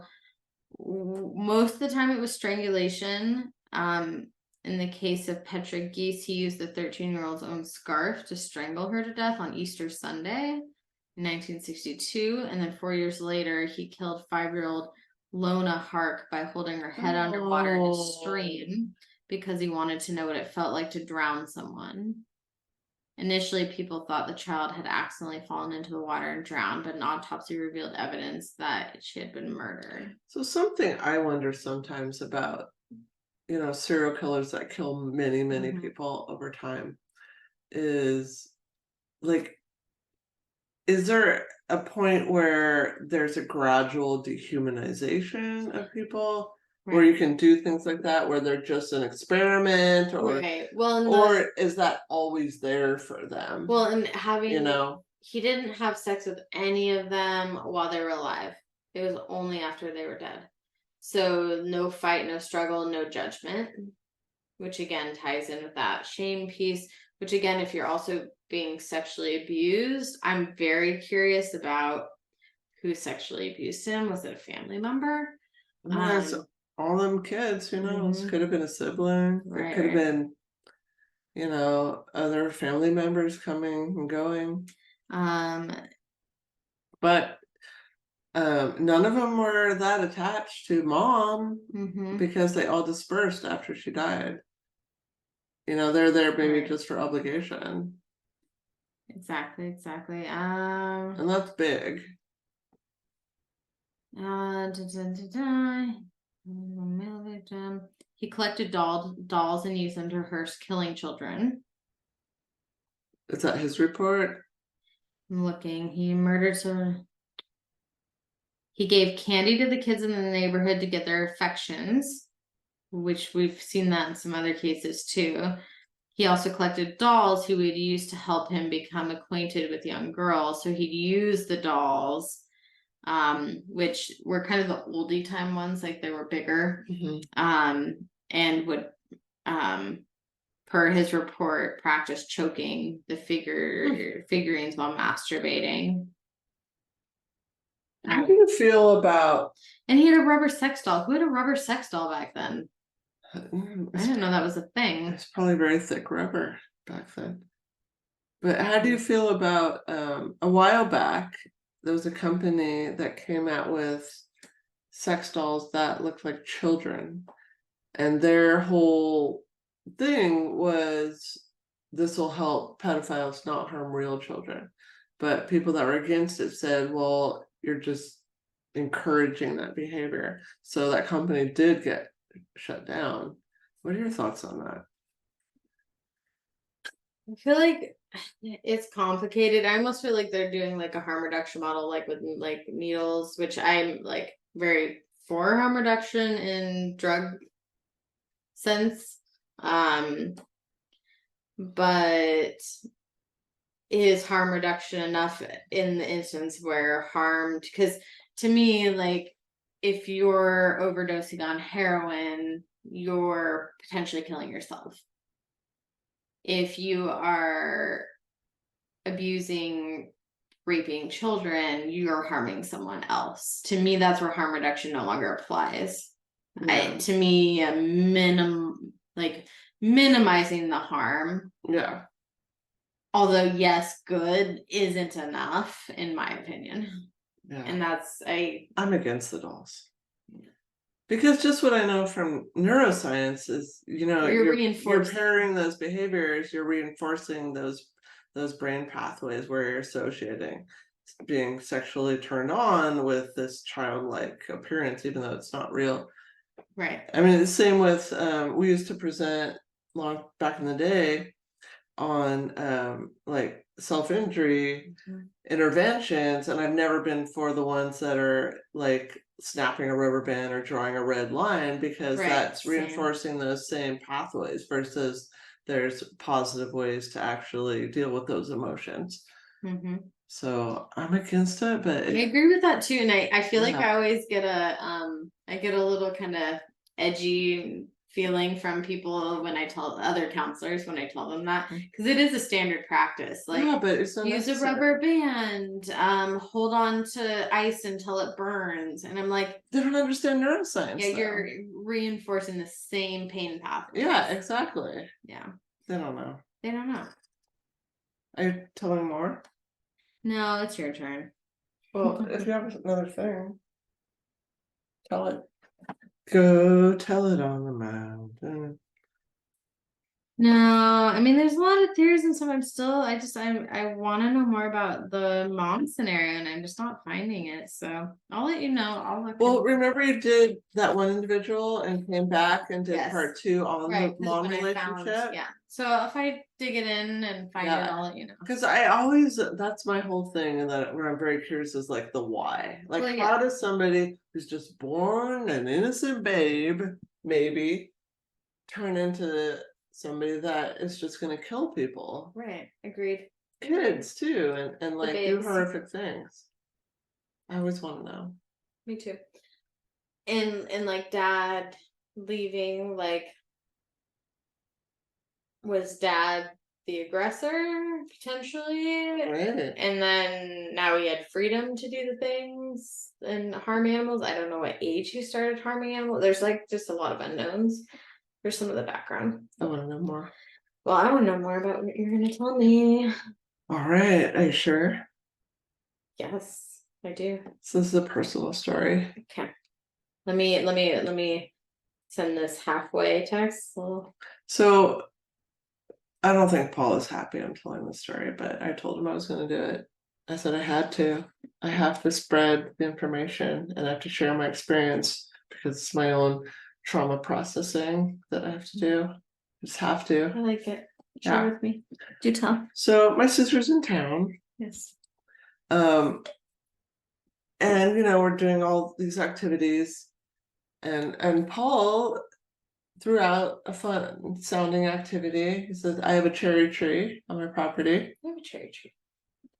Speaker 2: most of the time it was strangulation. In the case of Petra Geese, he used the 13-year-old's own scarf to strangle her to death on Easter Sunday. In 1962, and then 4 years later, he killed 5-year-old Lona Hark by holding her head underwater in a stream because he wanted to know what it felt like to drown someone. Initially, people thought the child had accidentally fallen into the water and drowned, but an autopsy revealed evidence that she had been murdered. So something I wonder sometimes about, serial killers that kill many, many people over time is like, is there a point where there's a gradual dehumanization of people where you can do things like that, where they're just an experiment, or or is that always there for them? Well, and having, he didn't have sex with any of them while they were alive. It was only after they were dead. So no fight, no struggle, no judgment, which again ties in with that shame piece, which again, if you're also being sexually abused, I'm very curious about who sexually abused him. Was it a family member?
Speaker 1: Yes, all them kids, who knows? Could have been a sibling. It could have been, other family members coming and going. But none of them were that attached to mom because they all dispersed after she died. They're there maybe just for obligation.
Speaker 2: Exactly.
Speaker 1: And that's big.
Speaker 2: He collected dolls and used them to rehearse killing children.
Speaker 1: Is that his report?
Speaker 2: I'm looking. He gave candy to the kids in the neighborhood to get their affections, which we've seen that in some other cases too. He also collected dolls who would use to help him become acquainted with young girls. So he'd use the dolls, which were kind of the oldie time ones, like they were bigger, and would, per his report, practice choking the figurines while masturbating.
Speaker 1: How do you feel about?
Speaker 2: And he had a rubber sex doll. Who had a rubber sex doll back then? I didn't know that was a thing.
Speaker 1: It's probably very thick rubber back then. But how do you feel about a while back, there was a company that came out with sex dolls that looked like children. And their whole thing was, this will help pedophiles not harm real children. But people that were against it said, well, you're just encouraging that behavior. So that company did get shut down. What are your thoughts on that?
Speaker 2: I feel like it's complicated. I almost feel like they're doing like a harm reduction model, like with like needles, which I'm like very for harm reduction in drug sense. But is harm reduction enough in the instance where harmed? Because to me, like, if you're overdosing on heroin, you're potentially killing yourself. If you are abusing, raping children, you're harming someone else. To me, that's where harm reduction no longer applies. To me, minimizing the harm.
Speaker 1: Yeah.
Speaker 2: Although, yes, good isn't enough, in my opinion. Yeah. And
Speaker 1: I'm against the dolls. Because just what I know from neuroscience is, you're pairing those behaviors, you're reinforcing those brain pathways where you're associating being sexually turned on with this childlike appearance, even though it's not real.
Speaker 2: Right.
Speaker 1: I mean, the same with, we used to present long back in the day on like self-injury interventions, and I've never been for the ones that are like snapping a rubber band or drawing a red line, because that's reinforcing those same pathways versus there's positive ways to actually deal with those emotions. So I'm against it, but
Speaker 2: I agree with that too, and I feel like I always get a little kind of edgy feeling from people when I tell other counselors, when I tell them that, because it is a standard practice. Like,
Speaker 1: but it's
Speaker 2: use a rubber band, hold on to ice until it burns, and I'm like,
Speaker 1: they don't understand neuroscience.
Speaker 2: Yeah, you're reinforcing the same pain pathway.
Speaker 1: Yeah, exactly.
Speaker 2: Yeah,
Speaker 1: they don't know. Are you telling more?
Speaker 2: No, it's your turn.
Speaker 1: Well, if you have another thing, tell it. Go tell it on the mountain.
Speaker 2: No, I mean, there's a lot of theories and stuff. I want to know more about the mom scenario, and I'm just not finding it. So I'll let you know. I'll look.
Speaker 1: Well, remember you did that one individual and came back and did part 2 on the mom relationship?
Speaker 2: So if I dig it in and find it, I'll let you know.
Speaker 1: Because that's my whole thing, and that where I'm very curious is like the why. Like, how does somebody who's just born an innocent babe maybe turn into somebody that is just going to kill people?
Speaker 2: Right. Agreed.
Speaker 1: Kids too, and like do horrific things. I always want to know.
Speaker 2: Me too. And like dad leaving, like, was dad the aggressor, potentially.
Speaker 1: Right.
Speaker 2: And then now he had freedom to do the things and harm animals. I don't know what age he started harming animals. There's like just a lot of unknowns for some of the background.
Speaker 1: I want to know more.
Speaker 2: Well, I want to know more about what you're going to tell me.
Speaker 1: All right. Are you sure?
Speaker 2: Yes, I do.
Speaker 1: So this is a personal story.
Speaker 2: Okay. Let me send this halfway text.
Speaker 1: So I don't think Paul is happy I'm telling the story, but I told him I was going to do it. I said I had to. I have to spread the information and I have to share my experience because it's my own trauma processing that I have to do. I just have to.
Speaker 2: I like it. Share with me. Do tell.
Speaker 1: So my sister's in town.
Speaker 2: Yes.
Speaker 1: And we're doing all these activities, and Paul threw out a fun sounding activity. He said, I have a cherry tree on my property.
Speaker 2: I have a cherry tree.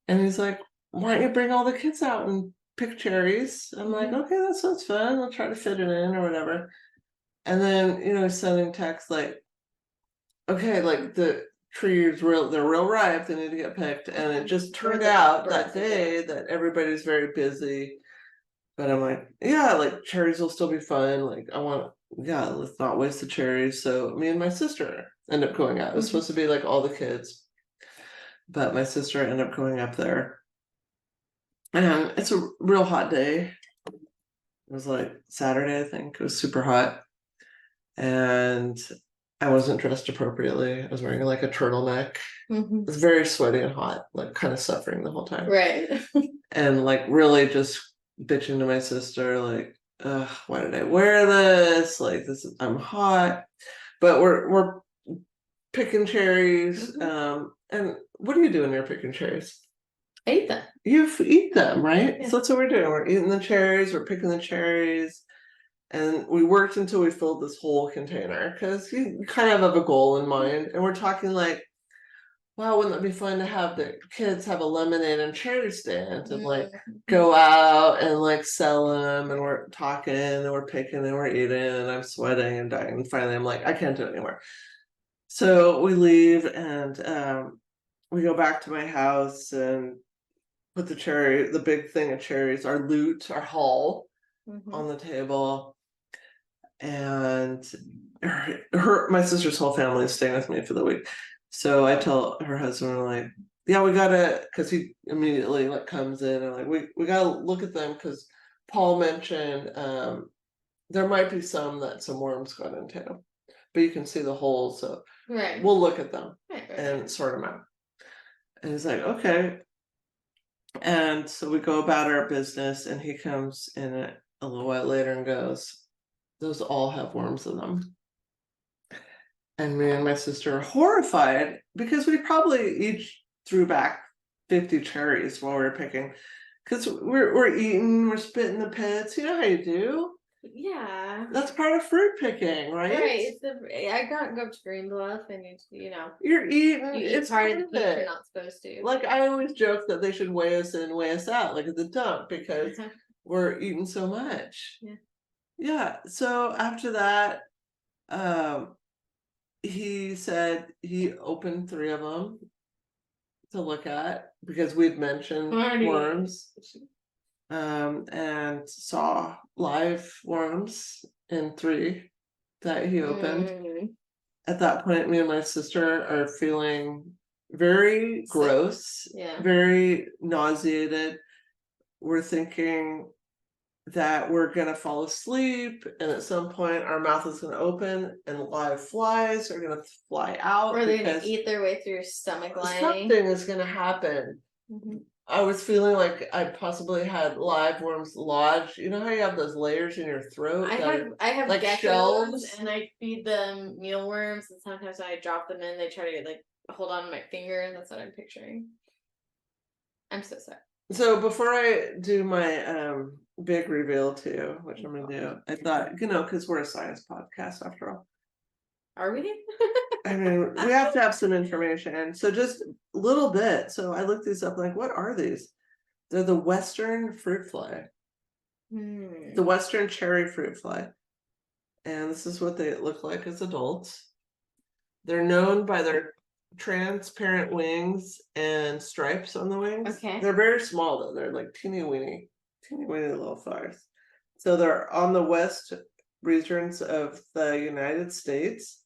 Speaker 1: And he's like, why don't you bring all the kids out and pick cherries? I'm like, okay, that sounds fun. I'll try to fit it in or whatever. And then, he's sending texts like, okay, like the trees they're real ripe, they need to get picked. And it just turned out that day that everybody's very busy. But I'm like, yeah, like cherries will still be fun. Like let's not waste the cherries. So me and my sister end up going out. It was supposed to be like all the kids, but my sister ended up going up there. And it's a real hot day. It was like Saturday, I think. It was super hot. And I wasn't dressed appropriately. I was wearing like a turtleneck. It was very sweaty and hot, like kind of suffering the whole time.
Speaker 2: Right.
Speaker 1: And like really just bitching to my sister, like, why did I wear this? Like I'm hot. But we're picking cherries. And what are you doing when you're picking cherries?
Speaker 2: I eat them.
Speaker 1: You eat them, right?
Speaker 2: Yeah.
Speaker 1: So that's what we're doing. We're eating the cherries, we're picking the cherries. And we worked until we filled this whole container because you kind of have a goal in mind. And we're talking like, wow, wouldn't it be fun to have the kids have a lemonade and cherry stand and like go out and like sell them? And we're talking and we're picking and we're eating and I'm sweating and dying. And finally, I'm like, I can't do it anymore. So we leave and we go back to my house and put the big thing of cherries, our loot, our haul on the table. And my sister's whole family is staying with me for the week. So I tell her husband, we're like, yeah, we gotta, because he immediately like comes in and like we gotta look at them because Paul mentioned there might be some that some worms got into, but you can see the holes, so we'll look at them and sort them out. And he's like, okay. And so we go about our business, and he comes in a little while later and goes, those all have worms in them. And me and my sister are horrified because we probably each threw back 50 cherries while we were picking. Because we're eating, we're spitting the pits. You know how you do?
Speaker 2: Yeah.
Speaker 1: That's part of fruit picking, right?
Speaker 2: Right. I got go up to Greenbluff and
Speaker 1: you're eating.
Speaker 2: It's part of the peak you're not supposed to.
Speaker 1: Like I always joke that they should weigh us in, weigh us out, like at the dump, because we're eating so much. Yeah. So after that, he said he opened 3 of them to look at because we'd mentioned worms, and saw live worms in 3 that he opened. At that point, me and my sister are feeling very gross, very nauseated. We're thinking that we're gonna fall asleep, and at some point our mouth is gonna open and live flies are gonna fly out.
Speaker 2: Or they're gonna eat their way through your stomach lining.
Speaker 1: Something is gonna happen. I was feeling like I possibly had live worms lodged. You know how you have those layers in your throat?
Speaker 2: I have
Speaker 1: like
Speaker 2: geckos,
Speaker 1: shells,
Speaker 2: and I feed them mealworms, and sometimes I drop them in. They try to like hold on to my finger, and that's what I'm picturing. I'm so sorry. So
Speaker 1: before I do my big reveal to you, which I'm gonna do, I thought, because we're a science podcast after all.
Speaker 2: Are we?
Speaker 1: I mean, we have to have some information. So just a little bit. So I looked these up, like, what are these? They're the Western fruit fly. The Western cherry fruit fly. And this is what they look like as adults. They're known by their transparent wings and stripes on the wings.
Speaker 2: Okay.
Speaker 1: They're very small though. They're like teeny weeny little flies. So they're on the west regions of the United States.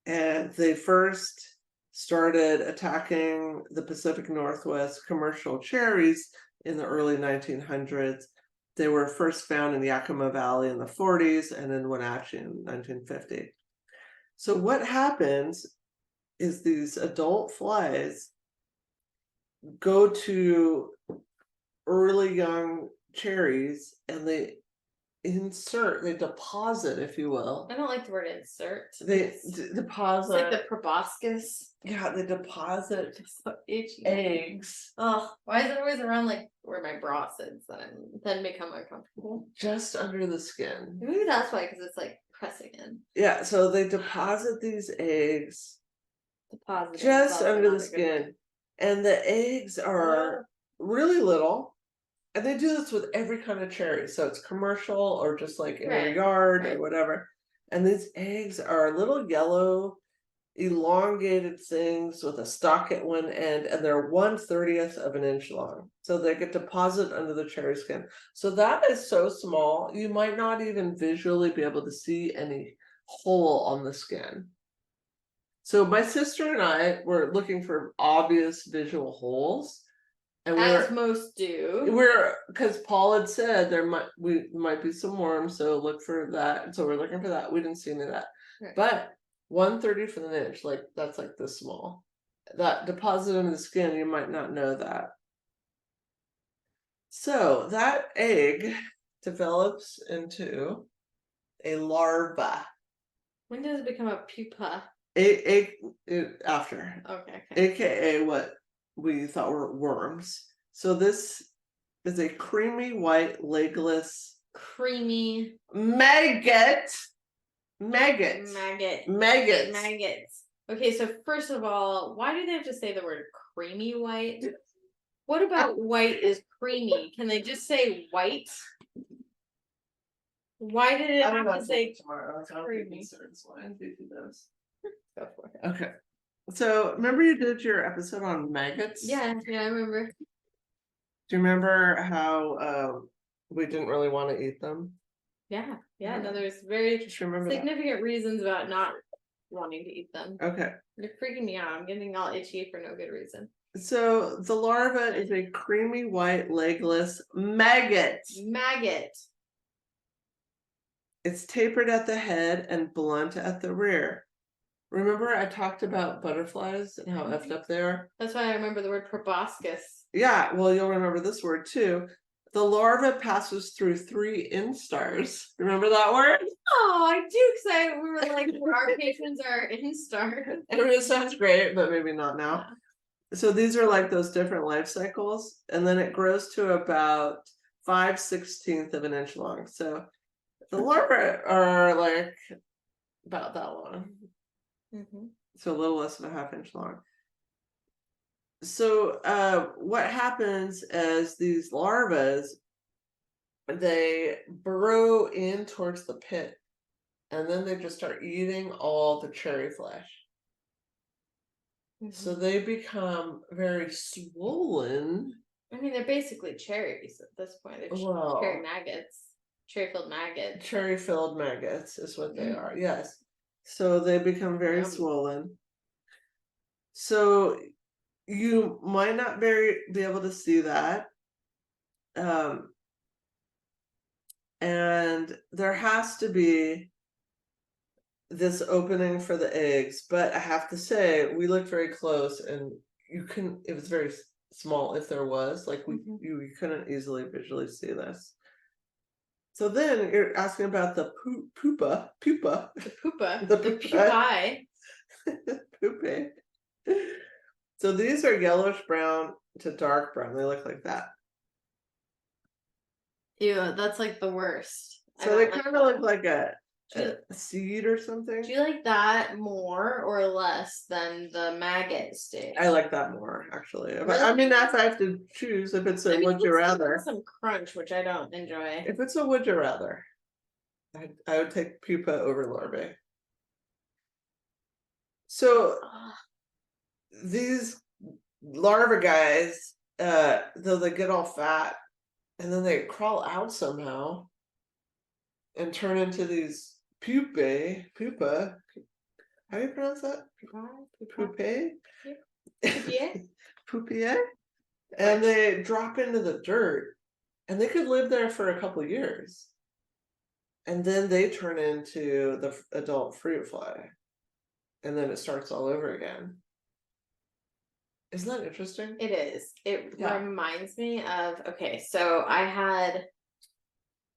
Speaker 1: And they first started attacking the Pacific Northwest commercial cherries in the early 1900s. They were first found in Yakima Valley in the 40s and in Wenatchee in 1950. So what happens is these adult flies go to early young cherries and they deposit, if you will.
Speaker 2: I don't like the word insert.
Speaker 1: They deposit.
Speaker 2: It's like the proboscis.
Speaker 1: Yeah, they deposit
Speaker 2: So itchy.
Speaker 1: eggs.
Speaker 2: Oh, why is it always around like where my bra sits then become uncomfortable?
Speaker 1: Just under the skin.
Speaker 2: Maybe that's why, because it's like pressing in.
Speaker 1: Yeah, so they deposit these eggs
Speaker 2: Deposit
Speaker 1: just under the skin. And the eggs are really little. And they do this with every kind of cherry. So it's commercial or just like in your yard or whatever. And these eggs are little yellow, elongated things with a stalk at one end, and they're 1/30th of an inch long. So they get deposited under the cherry skin. So that is so small, you might not even visually be able to see any hole on the skin. So my sister and I were looking for obvious visual holes. And
Speaker 2: as most do.
Speaker 1: Because Paul had said there might be some worms, so look for that. So we're looking for that. We didn't see any of that. Right. But 1/30th of an inch, like that's like this small. That deposit in the skin, you might not know that. So that egg develops into a larva.
Speaker 2: When does it become a pupa?
Speaker 1: After.
Speaker 2: Okay.
Speaker 1: AKA what we thought were worms. So this is a creamy white legless maggot. Maggots.
Speaker 2: Okay, so first of all, why do they have to say the word creamy white? What about white is creamy? Can they just say white? Why did it have to say creamy? Go for it.
Speaker 1: Okay. So remember you did your episode on maggots?
Speaker 2: Yeah, I remember.
Speaker 1: Do you remember how we didn't really want to eat them?
Speaker 2: Yeah. No, there's very significant reasons about not wanting to eat them.
Speaker 1: Okay.
Speaker 2: You're freaking me out. I'm getting all itchy for no good reason.
Speaker 1: So the larva is a creamy white legless maggot. It's tapered at the head and blunt at the rear. Remember I talked about butterflies and how effed up they are?
Speaker 2: That's why I remember the word proboscis.
Speaker 1: Yeah, well, you'll remember this word too. The larva passes through 3 instars. Remember that word?
Speaker 2: Oh, I do, because we were like, our patrons are instars.
Speaker 1: It sounds great, but maybe not now. Yeah. So these are like those different life cycles, and then it grows to about 5/16 of an inch long. So the larvae are like about that long. Mm-hmm. So a little less than a 1/2 inch long. So what happens as these larvae, they burrow in towards the pit, and then they just start eating all the cherry flesh. Mm-hmm. So they become very swollen.
Speaker 2: I mean, they're basically cherries at this point. They're cherry maggots. Cherry-filled maggots.
Speaker 1: Cherry-filled maggots is what they are, yes. So they become very swollen. So you might not be able to see that. And there has to be this opening for the eggs, but I have to say we looked very close and it was very small if there was, like you couldn't easily visually see this. So then you're asking about the pupa. The pupae. Pupae. So these are yellowish brown to dark brown. They look like that.
Speaker 2: Ew, that's like the worst.
Speaker 1: So they kind of look like a seed or something.
Speaker 2: Do you like that more or less than the maggot stage?
Speaker 1: I like that more, actually. Really? I mean, if I have to choose, if it's a would you rather.
Speaker 2: Some crunch, which I don't enjoy.
Speaker 1: If it's a would you rather, I would take pupa over larvae. So these larva guys, though they get all fat, and then they crawl out somehow and turn into these pupa. How do you pronounce that? Pupae? Pupae? And they drop into the dirt, and they could live there for a couple years. And then they turn into the adult fruit fly. And then it starts all over again. Isn't that interesting?
Speaker 2: It is. It reminds me of, okay, so I had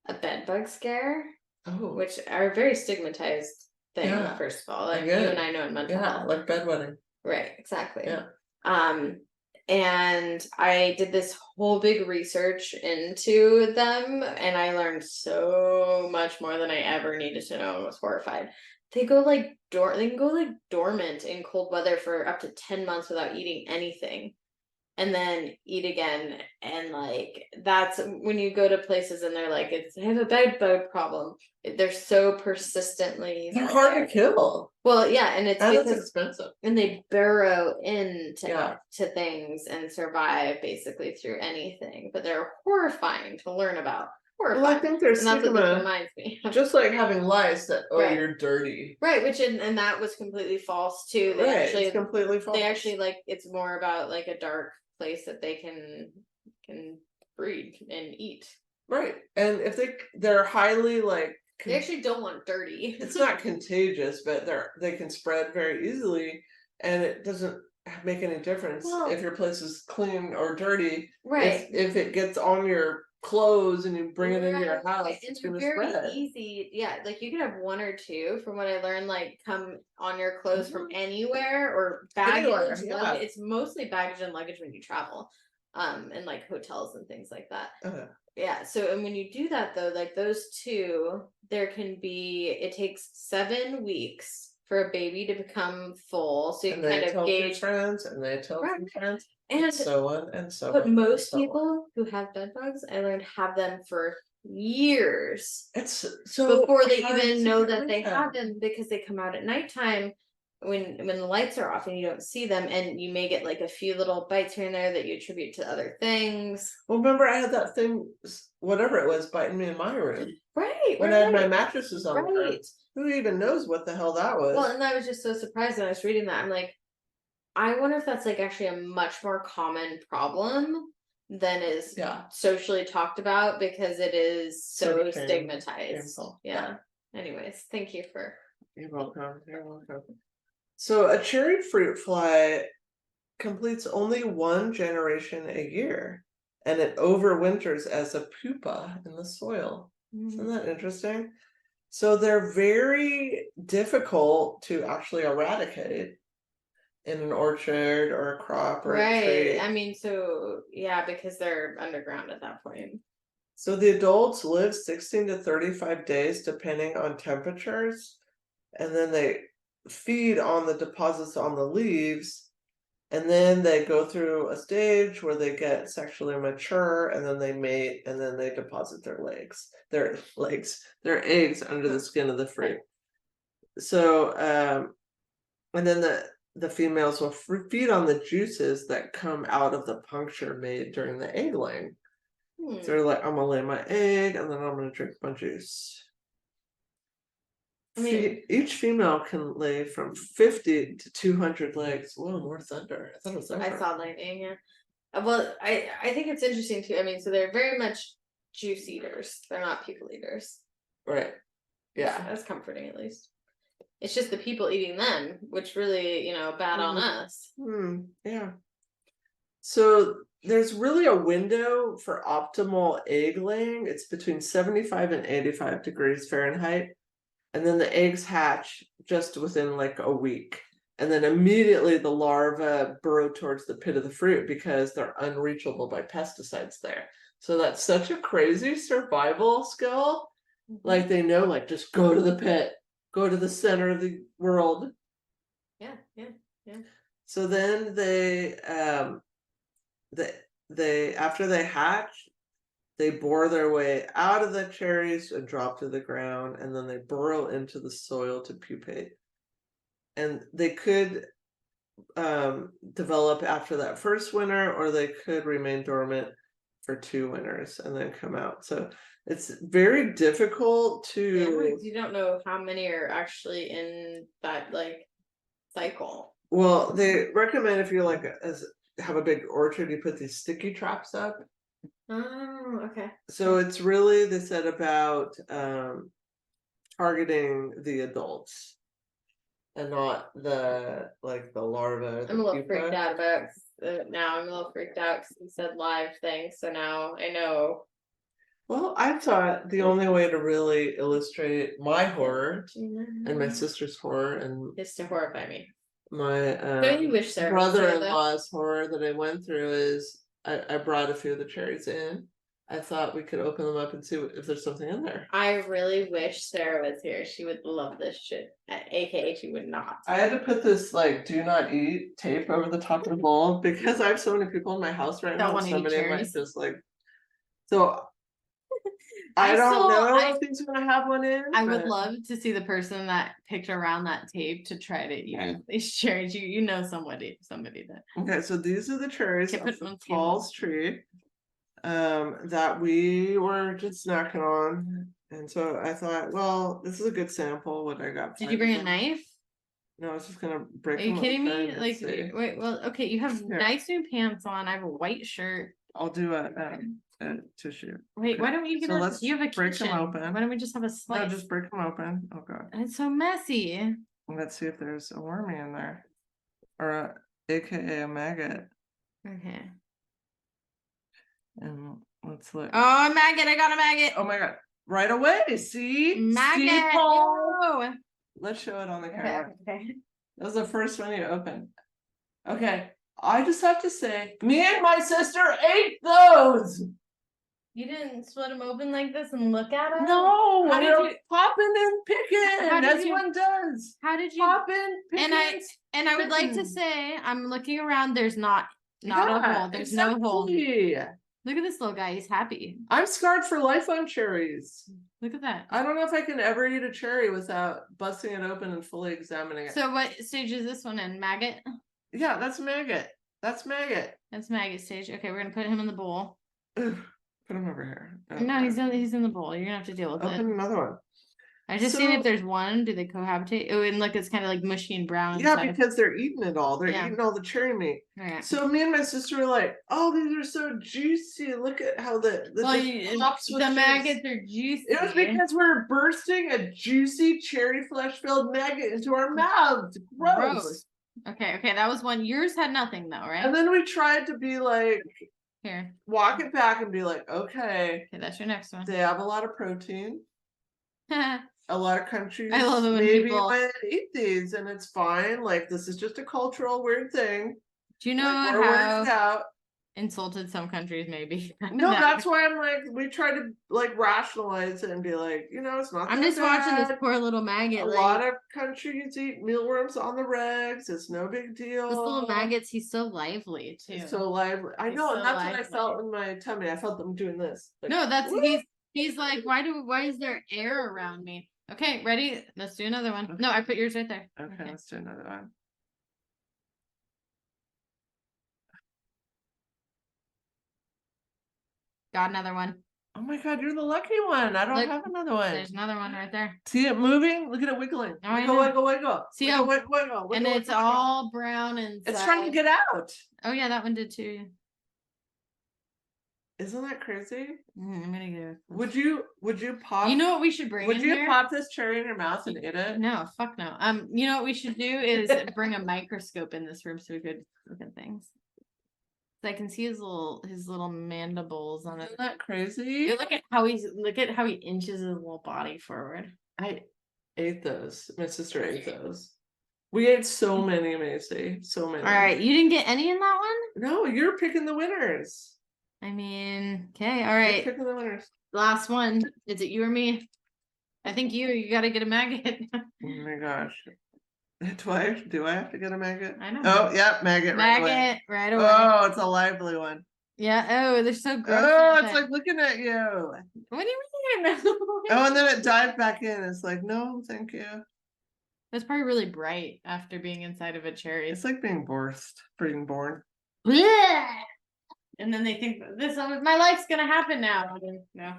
Speaker 2: a bed bug scare, which are a very stigmatized thing, first of all. Like you and I know in mental health.
Speaker 1: Like bedwetting.
Speaker 2: Right, exactly.
Speaker 1: Yeah.
Speaker 2: And I did this whole big research into them, and I learned so much more than I ever needed to know, and was horrified. They go like they can go like dormant in cold weather for up to 10 months without eating anything, and then eat again. And like that's when you go to places and they're like, I have a bed bug problem. They're so persistently
Speaker 1: hard to kill.
Speaker 2: Well, yeah, and it's because
Speaker 1: it's expensive.
Speaker 2: And they burrow into to things and survive basically through anything. But they're horrifying to learn about. Horrifying.
Speaker 1: Well, I think there's
Speaker 2: that's what this reminds me.
Speaker 1: Just like having lice that you're dirty.
Speaker 2: Right, which and that was completely false too. They actually
Speaker 1: it's completely false.
Speaker 2: They actually like it's more about like a dark place that they can breed and eat.
Speaker 1: Right. And if they're highly like
Speaker 2: they actually don't want dirty.
Speaker 1: It's not contagious, but they can spread very easily, and it doesn't make any difference if your place is clean or dirty.
Speaker 2: Right.
Speaker 1: If it gets on your clothes and you bring it into your house, it's going to spread.
Speaker 2: Easy. Yeah, like you could have one or two, from what I learned, like come on your clothes from anywhere or baggage. It's mostly baggage and luggage when you travel, and like hotels and things like that. Yeah, so and when you do that though, like those two, it takes 7 weeks for a baby to become full. So you can kind of gauge
Speaker 1: friends, and they tell friends, and so on and so on.
Speaker 2: But most people who have bed bugs, I learned, have them for years.
Speaker 1: It's so
Speaker 2: before they even know that they have them, because they come out at nighttime when the lights are off and you don't see them, and you may get like a few little bites here and there that you attribute to other things.
Speaker 1: Well, remember I had that thing, whatever it was, biting me in my room.
Speaker 2: Right.
Speaker 1: When I had my mattresses on the ground. Who even knows what the hell that was?
Speaker 2: Well, and I was just so surprised when I was reading that. I'm like, I wonder if that's like actually a much more common problem than is socially talked about, because it is so stigmatized. Yeah. Anyways, thank you for.
Speaker 1: You're welcome. You're welcome. So a cherry fruit fly completes only one generation a year, and it overwinters as a pupa in the soil. Isn't that interesting? So they're very difficult to actually eradicate in an orchard or a crop or a tree.
Speaker 2: I mean, so yeah, because they're underground at that point.
Speaker 1: So the adults live 16 to 35 days depending on temperatures, and then they feed on the deposits on the leaves, and then they go through a stage where they get sexually mature, and then they mate, and then they deposit their eggs under the skin of the fruit. So and then the females will feed on the juices that come out of the puncture made during the egg laying. So they're like, I'm gonna lay my egg, and then I'm gonna drink my juice. I mean, each female can lay from 50 to 200 eggs. Whoa, more thunder! I thought it was thunder.
Speaker 2: I saw lightning. Yeah. Well, I think it's interesting too. I mean, so they're very much juice eaters. They're not people eaters.
Speaker 1: Right. Yeah.
Speaker 2: That's comforting, at least. It's just the people eating them, which really, bad on us.
Speaker 1: Yeah. So there's really a window for optimal egg laying. It's between 75 and 85 degrees Fahrenheit. And then the eggs hatch just within like a week. And then immediately the larvae burrow towards the pit of the fruit because they're unreachable by pesticides there. So that's such a crazy survival skill. Like they know, like just go to the pit, go to the center of the world.
Speaker 2: Yeah.
Speaker 1: So then they after they hatch, they bore their way out of the cherries and drop to the ground, and then they burrow into the soil to pupate. And they could develop after that first winter, or they could remain dormant for 2 winters and then come out. So it's very difficult to.
Speaker 2: You don't know how many are actually in that like cycle.
Speaker 1: Well, they recommend if you like have a big orchard, you put these sticky traps up.
Speaker 2: Oh, okay.
Speaker 1: So it's really, they said, about targeting the adults and not the larva.
Speaker 2: I'm a little freaked out about now. I'm a little freaked out because you said live thing, so now I know.
Speaker 1: Well, I thought the only way to really illustrate my horror and my sister's horror and
Speaker 2: is to horrify me.
Speaker 1: My brother-in-law's horror that I went through is I brought a few of the cherries in. I thought we could open them up and see if there's something in there.
Speaker 2: I really wish Sarah was here. She would love this shit. AKA she would not.
Speaker 1: I had to put this do not eat tape over the top of the bowl because I have so many people in my house right now. Somebody might just so I don't know if he's gonna have one in.
Speaker 2: I would love to see the person that picked around that tape to try to eat these cherries. You know somebody that.
Speaker 1: Okay, so these are the cherries from Paul's tree that we were just snacking on. And so I thought, well, this is a good sample what I got.
Speaker 2: Did you bring a knife?
Speaker 1: No, I was just gonna break them.
Speaker 2: Are you kidding me? Like, wait, well, okay, you have nice new pants on. I have a white shirt.
Speaker 1: I'll do a tissue.
Speaker 2: Wait, why don't we get you have a
Speaker 1: break
Speaker 2: kitchen.
Speaker 1: them open.
Speaker 2: Why don't we just have a slice?
Speaker 1: No, just break them open. Oh god.
Speaker 2: It's so messy.
Speaker 1: Let's see if there's a wormy in there. Or AKA a maggot.
Speaker 2: Okay.
Speaker 1: And let's look.
Speaker 2: Oh, a maggot, I got a maggot.
Speaker 1: Oh my god. Right away. See?
Speaker 2: Maggot.
Speaker 1: See, Paul? Let's show it on the camera.
Speaker 2: Okay.
Speaker 1: That was the first one you opened. Okay. I just have to say, me and my sister ate those.
Speaker 2: You didn't split them open like this and look at them?
Speaker 1: No, how did you popping and picking as one does?
Speaker 2: How did you
Speaker 1: popping?
Speaker 2: And I would like to say, I'm looking around. There's not a hole. There's no hole. Look at this little guy. He's happy.
Speaker 1: I'm scarred for life on cherries.
Speaker 2: Look at that.
Speaker 1: I don't know if I can ever eat a cherry without busting it open and fully examining it.
Speaker 2: So what stage is this one in? Maggot?
Speaker 1: Yeah, that's maggot. That's maggot.
Speaker 2: That's maggot stage. Okay, we're gonna put him in the bowl.
Speaker 1: Ugh, put him over here.
Speaker 2: Okay. No, he's in the bowl. You're gonna have to deal with it.
Speaker 1: Open another one.
Speaker 2: I just seen if there's one. Do they cohabitate? Oh, and look, it's kind of like mushy and brown.
Speaker 1: Yeah, because they're eating it all. They're eating all the cherry meat.
Speaker 2: Right.
Speaker 1: So me and my sister were like, "Oh, these are so juicy! Look at how the
Speaker 2: maggots are juicy."
Speaker 1: It was because we're bursting a juicy cherry flesh-filled maggot into our mouths. Gross.
Speaker 2: Okay, that was one. Yours had nothing though, right?
Speaker 1: And then we tried to be like,
Speaker 2: here,
Speaker 1: walk it back and be like, okay,
Speaker 2: that's your next one.
Speaker 1: They have a lot of protein. A lot of countries
Speaker 2: I love it when
Speaker 1: maybe
Speaker 2: people
Speaker 1: eat these and it's fine. Like, this is just a cultural weird thing.
Speaker 2: Do you know how insulted some countries may be?
Speaker 1: No, that's why I'm like, we try to like rationalize it and be like, it's not.
Speaker 2: I'm just watching this poor little maggot.
Speaker 1: A lot of countries eat mealworms on the regs. It's no big deal.
Speaker 2: This little maggots, he's so lively too.
Speaker 1: He's so lively. I know, and that's what I felt in my tummy. I felt them doing this. Like,
Speaker 2: no, that's he's like, why is there air around me? Okay, ready? Let's do another one. No, I put yours right there.
Speaker 1: Okay, let's do another one.
Speaker 2: Got another one.
Speaker 1: Oh my god, you're the lucky one. I don't have another one.
Speaker 2: There's another one right there.
Speaker 1: See it moving? Look at it wiggling. Wiggle.
Speaker 2: See how wiggle. And it's all brown and
Speaker 1: it's trying to get out.
Speaker 2: Oh yeah, that one did too.
Speaker 1: Isn't that crazy?
Speaker 2: I'm gonna get it.
Speaker 1: Would you pop?
Speaker 2: You know what we should bring?
Speaker 1: Would you pop this cherry in your mouth and eat it?
Speaker 2: No, fuck no. You know what we should do is bring a microscope in this room so we could look at things. So I can see his little mandibles on it.
Speaker 1: Isn't that crazy?
Speaker 2: Look at how he inches his little body forward.
Speaker 1: I ate those. My sister ate those. We ate so many, Macy. So many.
Speaker 2: All right, you didn't get any in that one?
Speaker 1: No, you're picking the winners.
Speaker 2: I mean, okay, all right.
Speaker 1: You're picking the winners.
Speaker 2: Last one. Is it you or me? I think you got to get a maggot.
Speaker 1: Oh my gosh. Do I have to get a maggot?
Speaker 2: I know.
Speaker 1: Oh, yeah, maggot right away. Oh, it's a lively one.
Speaker 2: Yeah. Oh, they're so gross.
Speaker 1: Oh, it's like looking at you.
Speaker 2: What do you mean?
Speaker 1: Oh, and then it dived back in. It's like, no, thank you.
Speaker 2: It's probably really bright after being inside of a cherry.
Speaker 1: It's like being born.
Speaker 2: Yeah. And then they think my life's gonna happen now. No.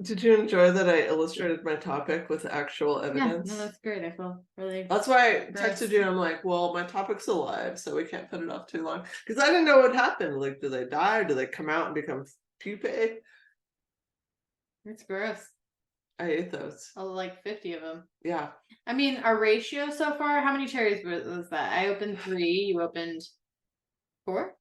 Speaker 1: Did you enjoy that I illustrated my topic with actual evidence?
Speaker 2: Yeah, no, that's great. I feel really.
Speaker 1: That's why I
Speaker 2: gross.
Speaker 1: texted you. I'm like, well, my topic's alive, so we can't put it off too long because I didn't know what happened. Like, do they die? Do they come out and become pupae?
Speaker 2: It's gross.
Speaker 1: I ate those.
Speaker 2: Like 50 of them.
Speaker 1: Yeah.
Speaker 2: I mean, our ratio so far. How many cherries was that? I opened 3. You opened 4.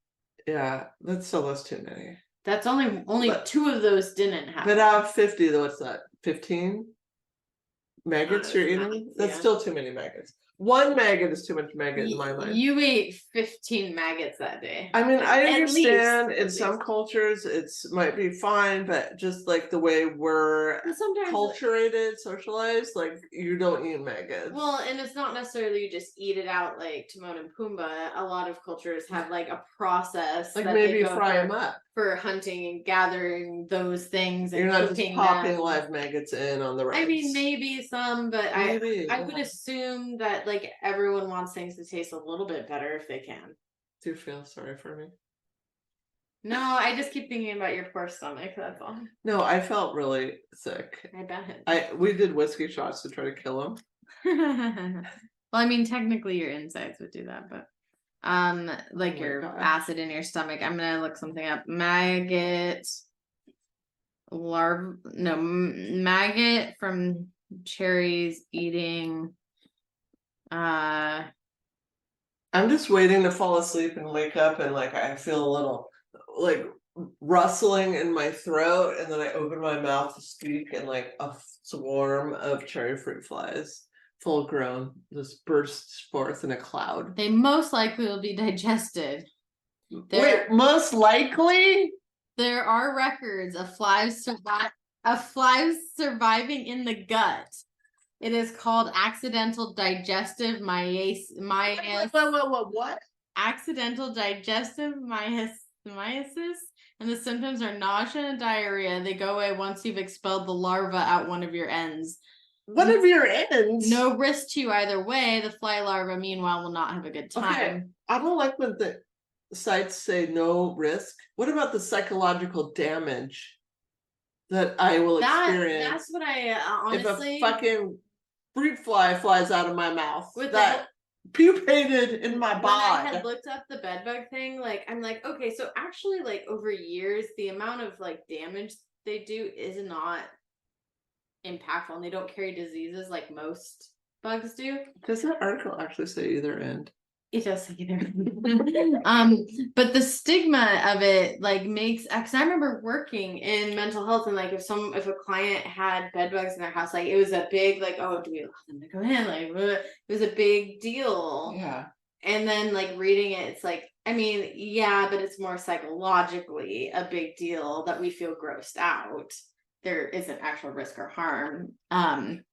Speaker 1: Yeah, that's too many.
Speaker 2: That's only but, 2 of those didn't happen.
Speaker 1: But out of 50, what's that? 15 maggots you're eating? That's still too many maggots. 1 maggot is too much maggot in my mind.
Speaker 2: You ate 15 maggots that day.
Speaker 1: I mean, I understand in some cultures it's might be fine, but just like the way we're culturated, socialized, like you don't eat maggots.
Speaker 2: Well, and it's not necessarily you just eat it out like Timon and Pumbaa. A lot of cultures have like a process,
Speaker 1: like maybe fry them up
Speaker 2: for hunting and gathering those things. And
Speaker 1: you're not just popping live maggots in on the rice.
Speaker 2: I mean, maybe some, but I would assume that like everyone wants things to taste a little bit better if they can.
Speaker 1: Do you feel sorry for me?
Speaker 2: No, I just keep thinking about your poor stomach, that's all.
Speaker 1: No, I felt really sick.
Speaker 2: I bet.
Speaker 1: We did whiskey shots to try to kill him.
Speaker 2: Well, I mean, technically your insides would do that, but like your acid in your stomach. I'm gonna look something up. Maggot from cherries eating.
Speaker 1: I'm just waiting to fall asleep and wake up and like I feel a little like rustling in my throat and then I open my mouth to speak and like a swarm of cherry fruit flies, full grown, just bursts forth in a cloud.
Speaker 2: They most likely will be digested.
Speaker 1: Wait, most likely?
Speaker 2: There are records of flies surviving in the gut. It is called accidental digestive myiasis.
Speaker 1: What?
Speaker 2: Accidental digestive myiasis, and the symptoms are nausea and diarrhea. They go away once you've expelled the larva out one of your ends.
Speaker 1: One of your ends?
Speaker 2: No risk to you either way. The fly larva, meanwhile, will not have a good time.
Speaker 1: Okay, I don't like when the sites say no risk. What about the psychological damage that I will experience?
Speaker 2: That's what I honestly.
Speaker 1: If a fucking fruit fly flies out of my mouth with that pupated in my body.
Speaker 2: When I had looked up the bedbug thing, like I'm like, okay, so actually, like over years, the amount of like damage they do is not impactful, and they don't carry diseases like most bugs do.
Speaker 1: Does that article actually say either end?
Speaker 2: It does say either. But the stigma of it like makes, because I remember working in mental health and like if a client had bed bugs in their house, like it was a big like, oh, do we allow them to go in? Like it was a big deal.
Speaker 1: Yeah.
Speaker 2: And then like reading it, it's like, I mean, yeah, but it's more psychologically a big deal that we feel grossed out. There isn't actual risk or harm. I'm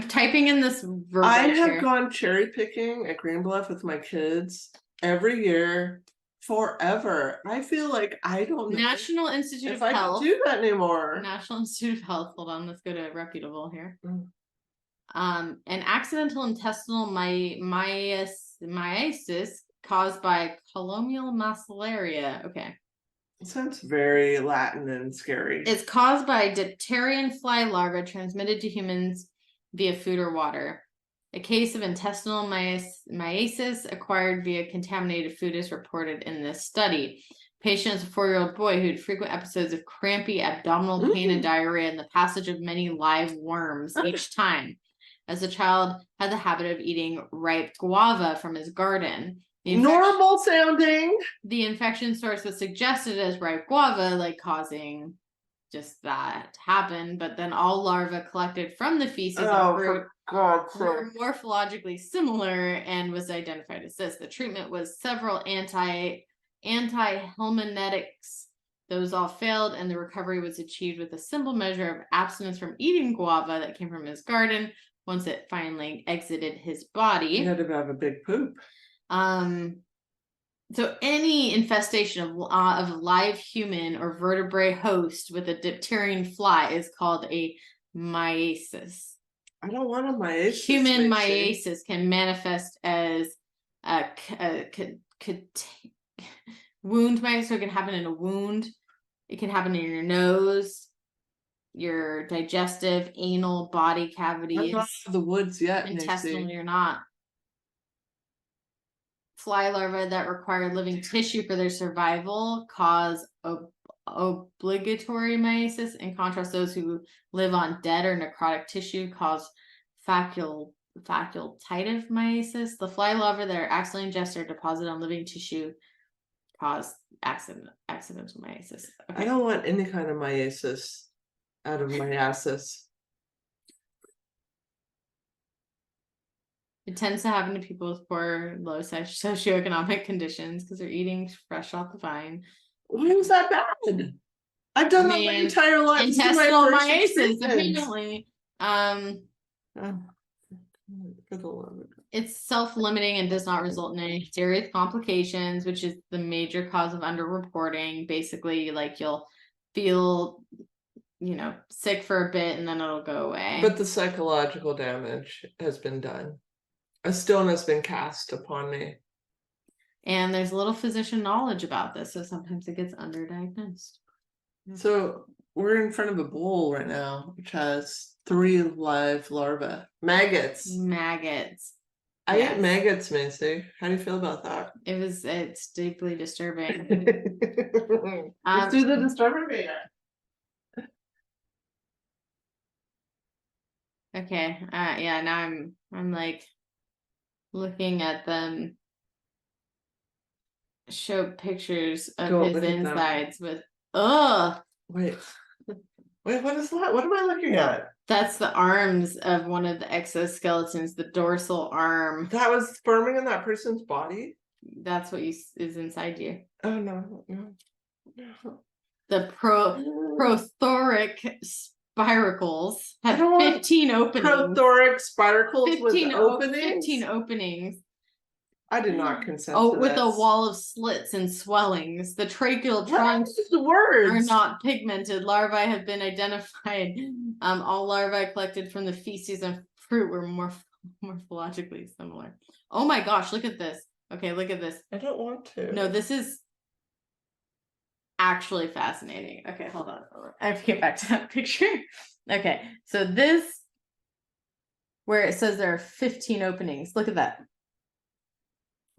Speaker 2: typing in this verb.
Speaker 1: I have gone cherry picking at Greenbluff with my kids every year forever. I feel like I don't know
Speaker 2: National Institute of
Speaker 1: I
Speaker 2: Health.
Speaker 1: can do that anymore.
Speaker 2: National Institute of Health. Hold on, let's go to reputable here. An accidental intestinal myiasis caused by colonial macellaria. Okay.
Speaker 1: It sounds very Latin and scary.
Speaker 2: It's caused by dipterian fly larvae transmitted to humans via food or water. A case of intestinal myiasis acquired via contaminated food is reported in this study. Patient is a 4-year-old boy who had frequent episodes of crampy abdominal pain and diarrhea and the passage of many live worms each time. As a child, had the habit of eating ripe guava from his garden.
Speaker 1: Normal sounding.
Speaker 2: The infection source was suggested as ripe guava, like causing just that to happen, but then all larvae collected from the feces of fruit were morphologically similar and was identified as this. The treatment was several anti-helminetics. Those all failed, and the recovery was achieved with a simple measure of abstinence from eating guava that came from his garden once it finally exited his body.
Speaker 1: He had to have a big poop.
Speaker 2: So any infestation of a live human or vertebrate host with a dipterian fly is called a myiasis.
Speaker 1: I don't want a meiosis.
Speaker 2: Human
Speaker 1: Macy.
Speaker 2: meiosis can manifest as a wound meiosis, so it can happen in a wound. It can happen in your nose, your digestive, anal, body cavities.
Speaker 1: I'm not in the woods yet,
Speaker 2: Intestinal,
Speaker 1: Macy.
Speaker 2: you're not. Fly larvae that require living tissue for their survival cause obligatory meiosis. In contrast, those who live on dead or necrotic tissue cause facultative meiosis. The fly larvae that are accidentally ingested or deposited on living tissue cause accidental meiosis.
Speaker 1: Okay. I don't want any kind of meiosis out of my asses.
Speaker 2: It tends to happen to people with poor, low socioeconomic conditions because they're eating fresh off the vine.
Speaker 1: Why was that bad? I've done that my entire life.
Speaker 2: Intestinal meiosis, apparently. It's self-limiting and does not result in any serious complications, which is the major cause of underreporting. Basically, like you'll feel, sick for a bit and then it'll go away.
Speaker 1: But the psychological damage has been done. A stone has been cast upon me.
Speaker 2: And there's little physician knowledge about this, so sometimes it gets underdiagnosed.
Speaker 1: So we're in front of a bowl right now, which has 3 live larvae. Maggots. I ate maggots, Macy. How do you feel about that?
Speaker 2: It's deeply disturbing.
Speaker 1: Let's do the disturbing video.
Speaker 2: Okay. Yeah, now I'm like looking at them show pictures of his insides with
Speaker 1: Wait, what is that? What am I looking at?
Speaker 2: That's the arms of one of the exoskeletons, the dorsal arm.
Speaker 1: That was sperming in that person's body?
Speaker 2: That's what is inside you.
Speaker 1: Oh no.
Speaker 2: The prothoric spiracles have 15 openings.
Speaker 1: Prothoric spiracles with openings?
Speaker 2: 15 openings.
Speaker 1: I did not consent to this.
Speaker 2: With a wall of slits and swellings. The tracheal trunks are not pigmented. Larvae have been identified. All larvae collected from the feces and fruit were morphologically similar. Oh my gosh, look at this. Okay, look at this.
Speaker 1: I don't want to.
Speaker 2: No, this is actually fascinating. Okay, hold on. I have to get back to that picture. Okay, so this, where it says there are 15 openings. Look at that.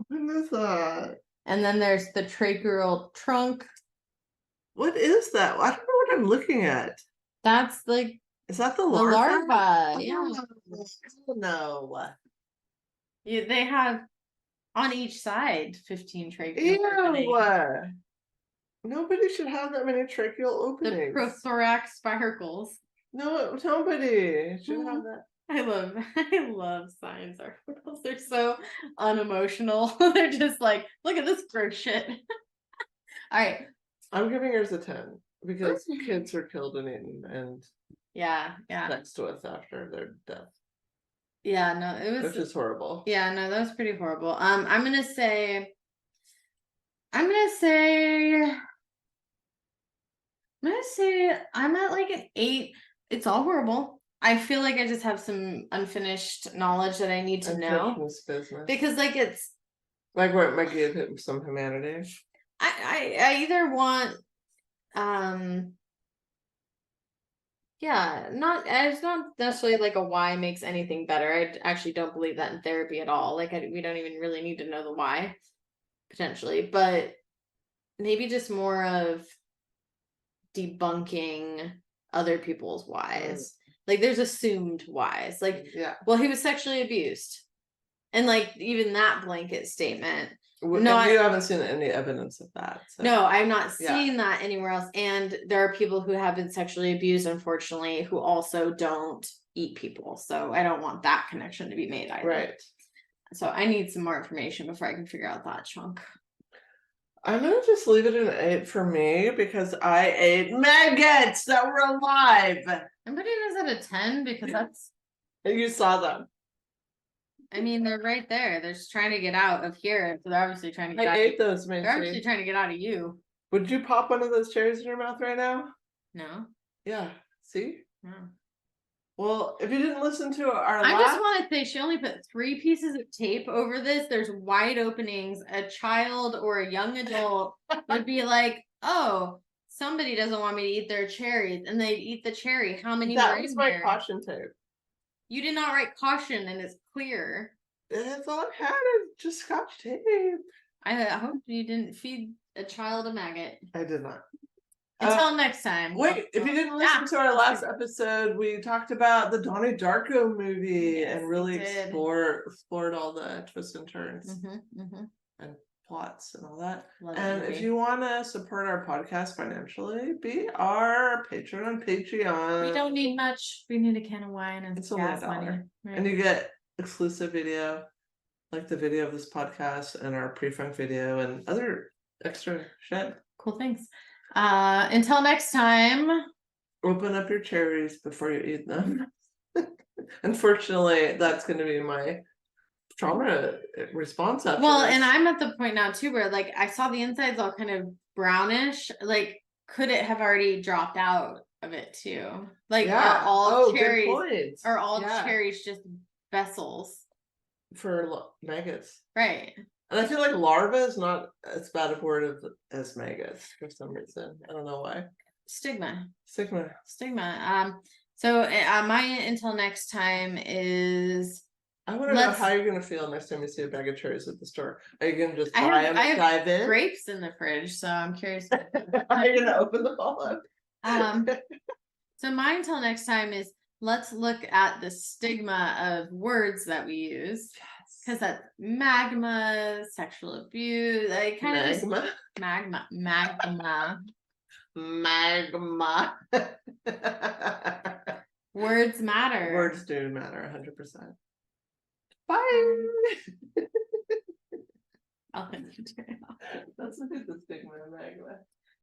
Speaker 1: What is that?
Speaker 2: And then there's the tracheal trunk.
Speaker 1: What is that? I don't know what I'm looking at.
Speaker 2: That's like...
Speaker 1: Is that the larva?
Speaker 2: The larva, yeah.
Speaker 1: No.
Speaker 2: Yeah, they have on each side 15 tracheal openings.
Speaker 1: Ew! Nobody should have that many tracheal openings.
Speaker 2: The prothorax spiracles.
Speaker 1: No, nobody should have that.
Speaker 2: I love science articles. They're so unemotional. They're just like, look at this gross shit. All right.
Speaker 1: I'm giving yours a 10 because kids are killed and eaten and next to us after their death.
Speaker 2: Yeah, no, it was,
Speaker 1: which is horrible.
Speaker 2: Yeah, no, that was pretty horrible. I'm gonna say I'm at like an 8. It's all horrible. I feel like I just have some unfinished knowledge that I need to know.
Speaker 1: Business.
Speaker 2: Because like it's
Speaker 1: like what might give him some humanity.
Speaker 2: I either want it's not necessarily like a why makes anything better. I actually don't believe that in therapy at all. Like we don't even really need to know the why, potentially, but maybe just more of debunking other people's whys. Like there's assumed whys. Like, well, he was sexually abused. And like even that blanket statement.
Speaker 1: No, you haven't seen any evidence of that.
Speaker 2: So. No, I'm not seeing that anywhere else. And there are people who have been sexually abused, unfortunately, who also don't eat people. So I don't want that connection to be made either.
Speaker 1: Right.
Speaker 2: So I need some more information before I can figure out that chunk.
Speaker 1: I'm gonna just leave it an 8 for me because I ate maggots that were alive.
Speaker 2: I'm putting this at a 10 because that's...
Speaker 1: You saw them.
Speaker 2: I mean, they're right there. They're just trying to get out of here. So they're obviously trying to get out.
Speaker 1: I ate those, Macy.
Speaker 2: They're obviously trying to get out of you.
Speaker 1: Would you pop one of those cherries in your mouth right now?
Speaker 2: No.
Speaker 1: Yeah. See?
Speaker 2: No.
Speaker 1: Well, if you didn't listen to our
Speaker 2: I
Speaker 1: last,
Speaker 2: just want to say she only put 3 pieces of tape over this. There's wide openings. A child or a young adult would be like, oh, somebody doesn't want me to eat their cherries, and they'd eat the cherry. How many
Speaker 1: that
Speaker 2: were
Speaker 1: was
Speaker 2: in
Speaker 1: my
Speaker 2: there?
Speaker 1: caution tape.
Speaker 2: You did not write caution, and it's clear.
Speaker 1: That's all I had is just Scotch tape.
Speaker 2: I hope you didn't feed a child a maggot.
Speaker 1: I did not.
Speaker 2: Until next time.
Speaker 1: Wait, if you didn't listen to our last episode, we talked about the Donnie Darko movie and really explored all the twists and turns and plots and all that. And if you want to support our podcast financially, be our patron on Patreon.
Speaker 2: We don't need much. We need a can of wine and
Speaker 1: it's only
Speaker 2: gas money.
Speaker 1: Right? And you get exclusive video, like the video of this podcast and our pre-funk video and other extra shit.
Speaker 2: Cool things. Until next time.
Speaker 1: Open up your cherries before you eat them. Unfortunately, that's going to be my trauma response after
Speaker 2: well
Speaker 1: this.
Speaker 2: And I'm at the point now too where like I saw the insides all kind of brownish. Like, could it have already dropped out of it too? Like, are all cherries cherries just vessels
Speaker 1: for maggots?
Speaker 2: Right. And
Speaker 1: I feel like larva is not as bad a word as maggots for some reason. I don't know why. Stigma. So
Speaker 2: my until next time is,
Speaker 1: I want to know how you're going to feel next time you see a bag of cherries at the store. Are you going to just buy them and dive in?
Speaker 2: Grapes in the fridge, so I'm curious.
Speaker 1: Are you going to open them all up?
Speaker 2: So my until next time is, let's look at the stigma of words that we use. Because that's magma, sexual abuse, like kind of just magma. Words matter.
Speaker 1: Words do matter 100%. Bye.
Speaker 2: I'll finish it.
Speaker 1: Let's look at the stigma of magma.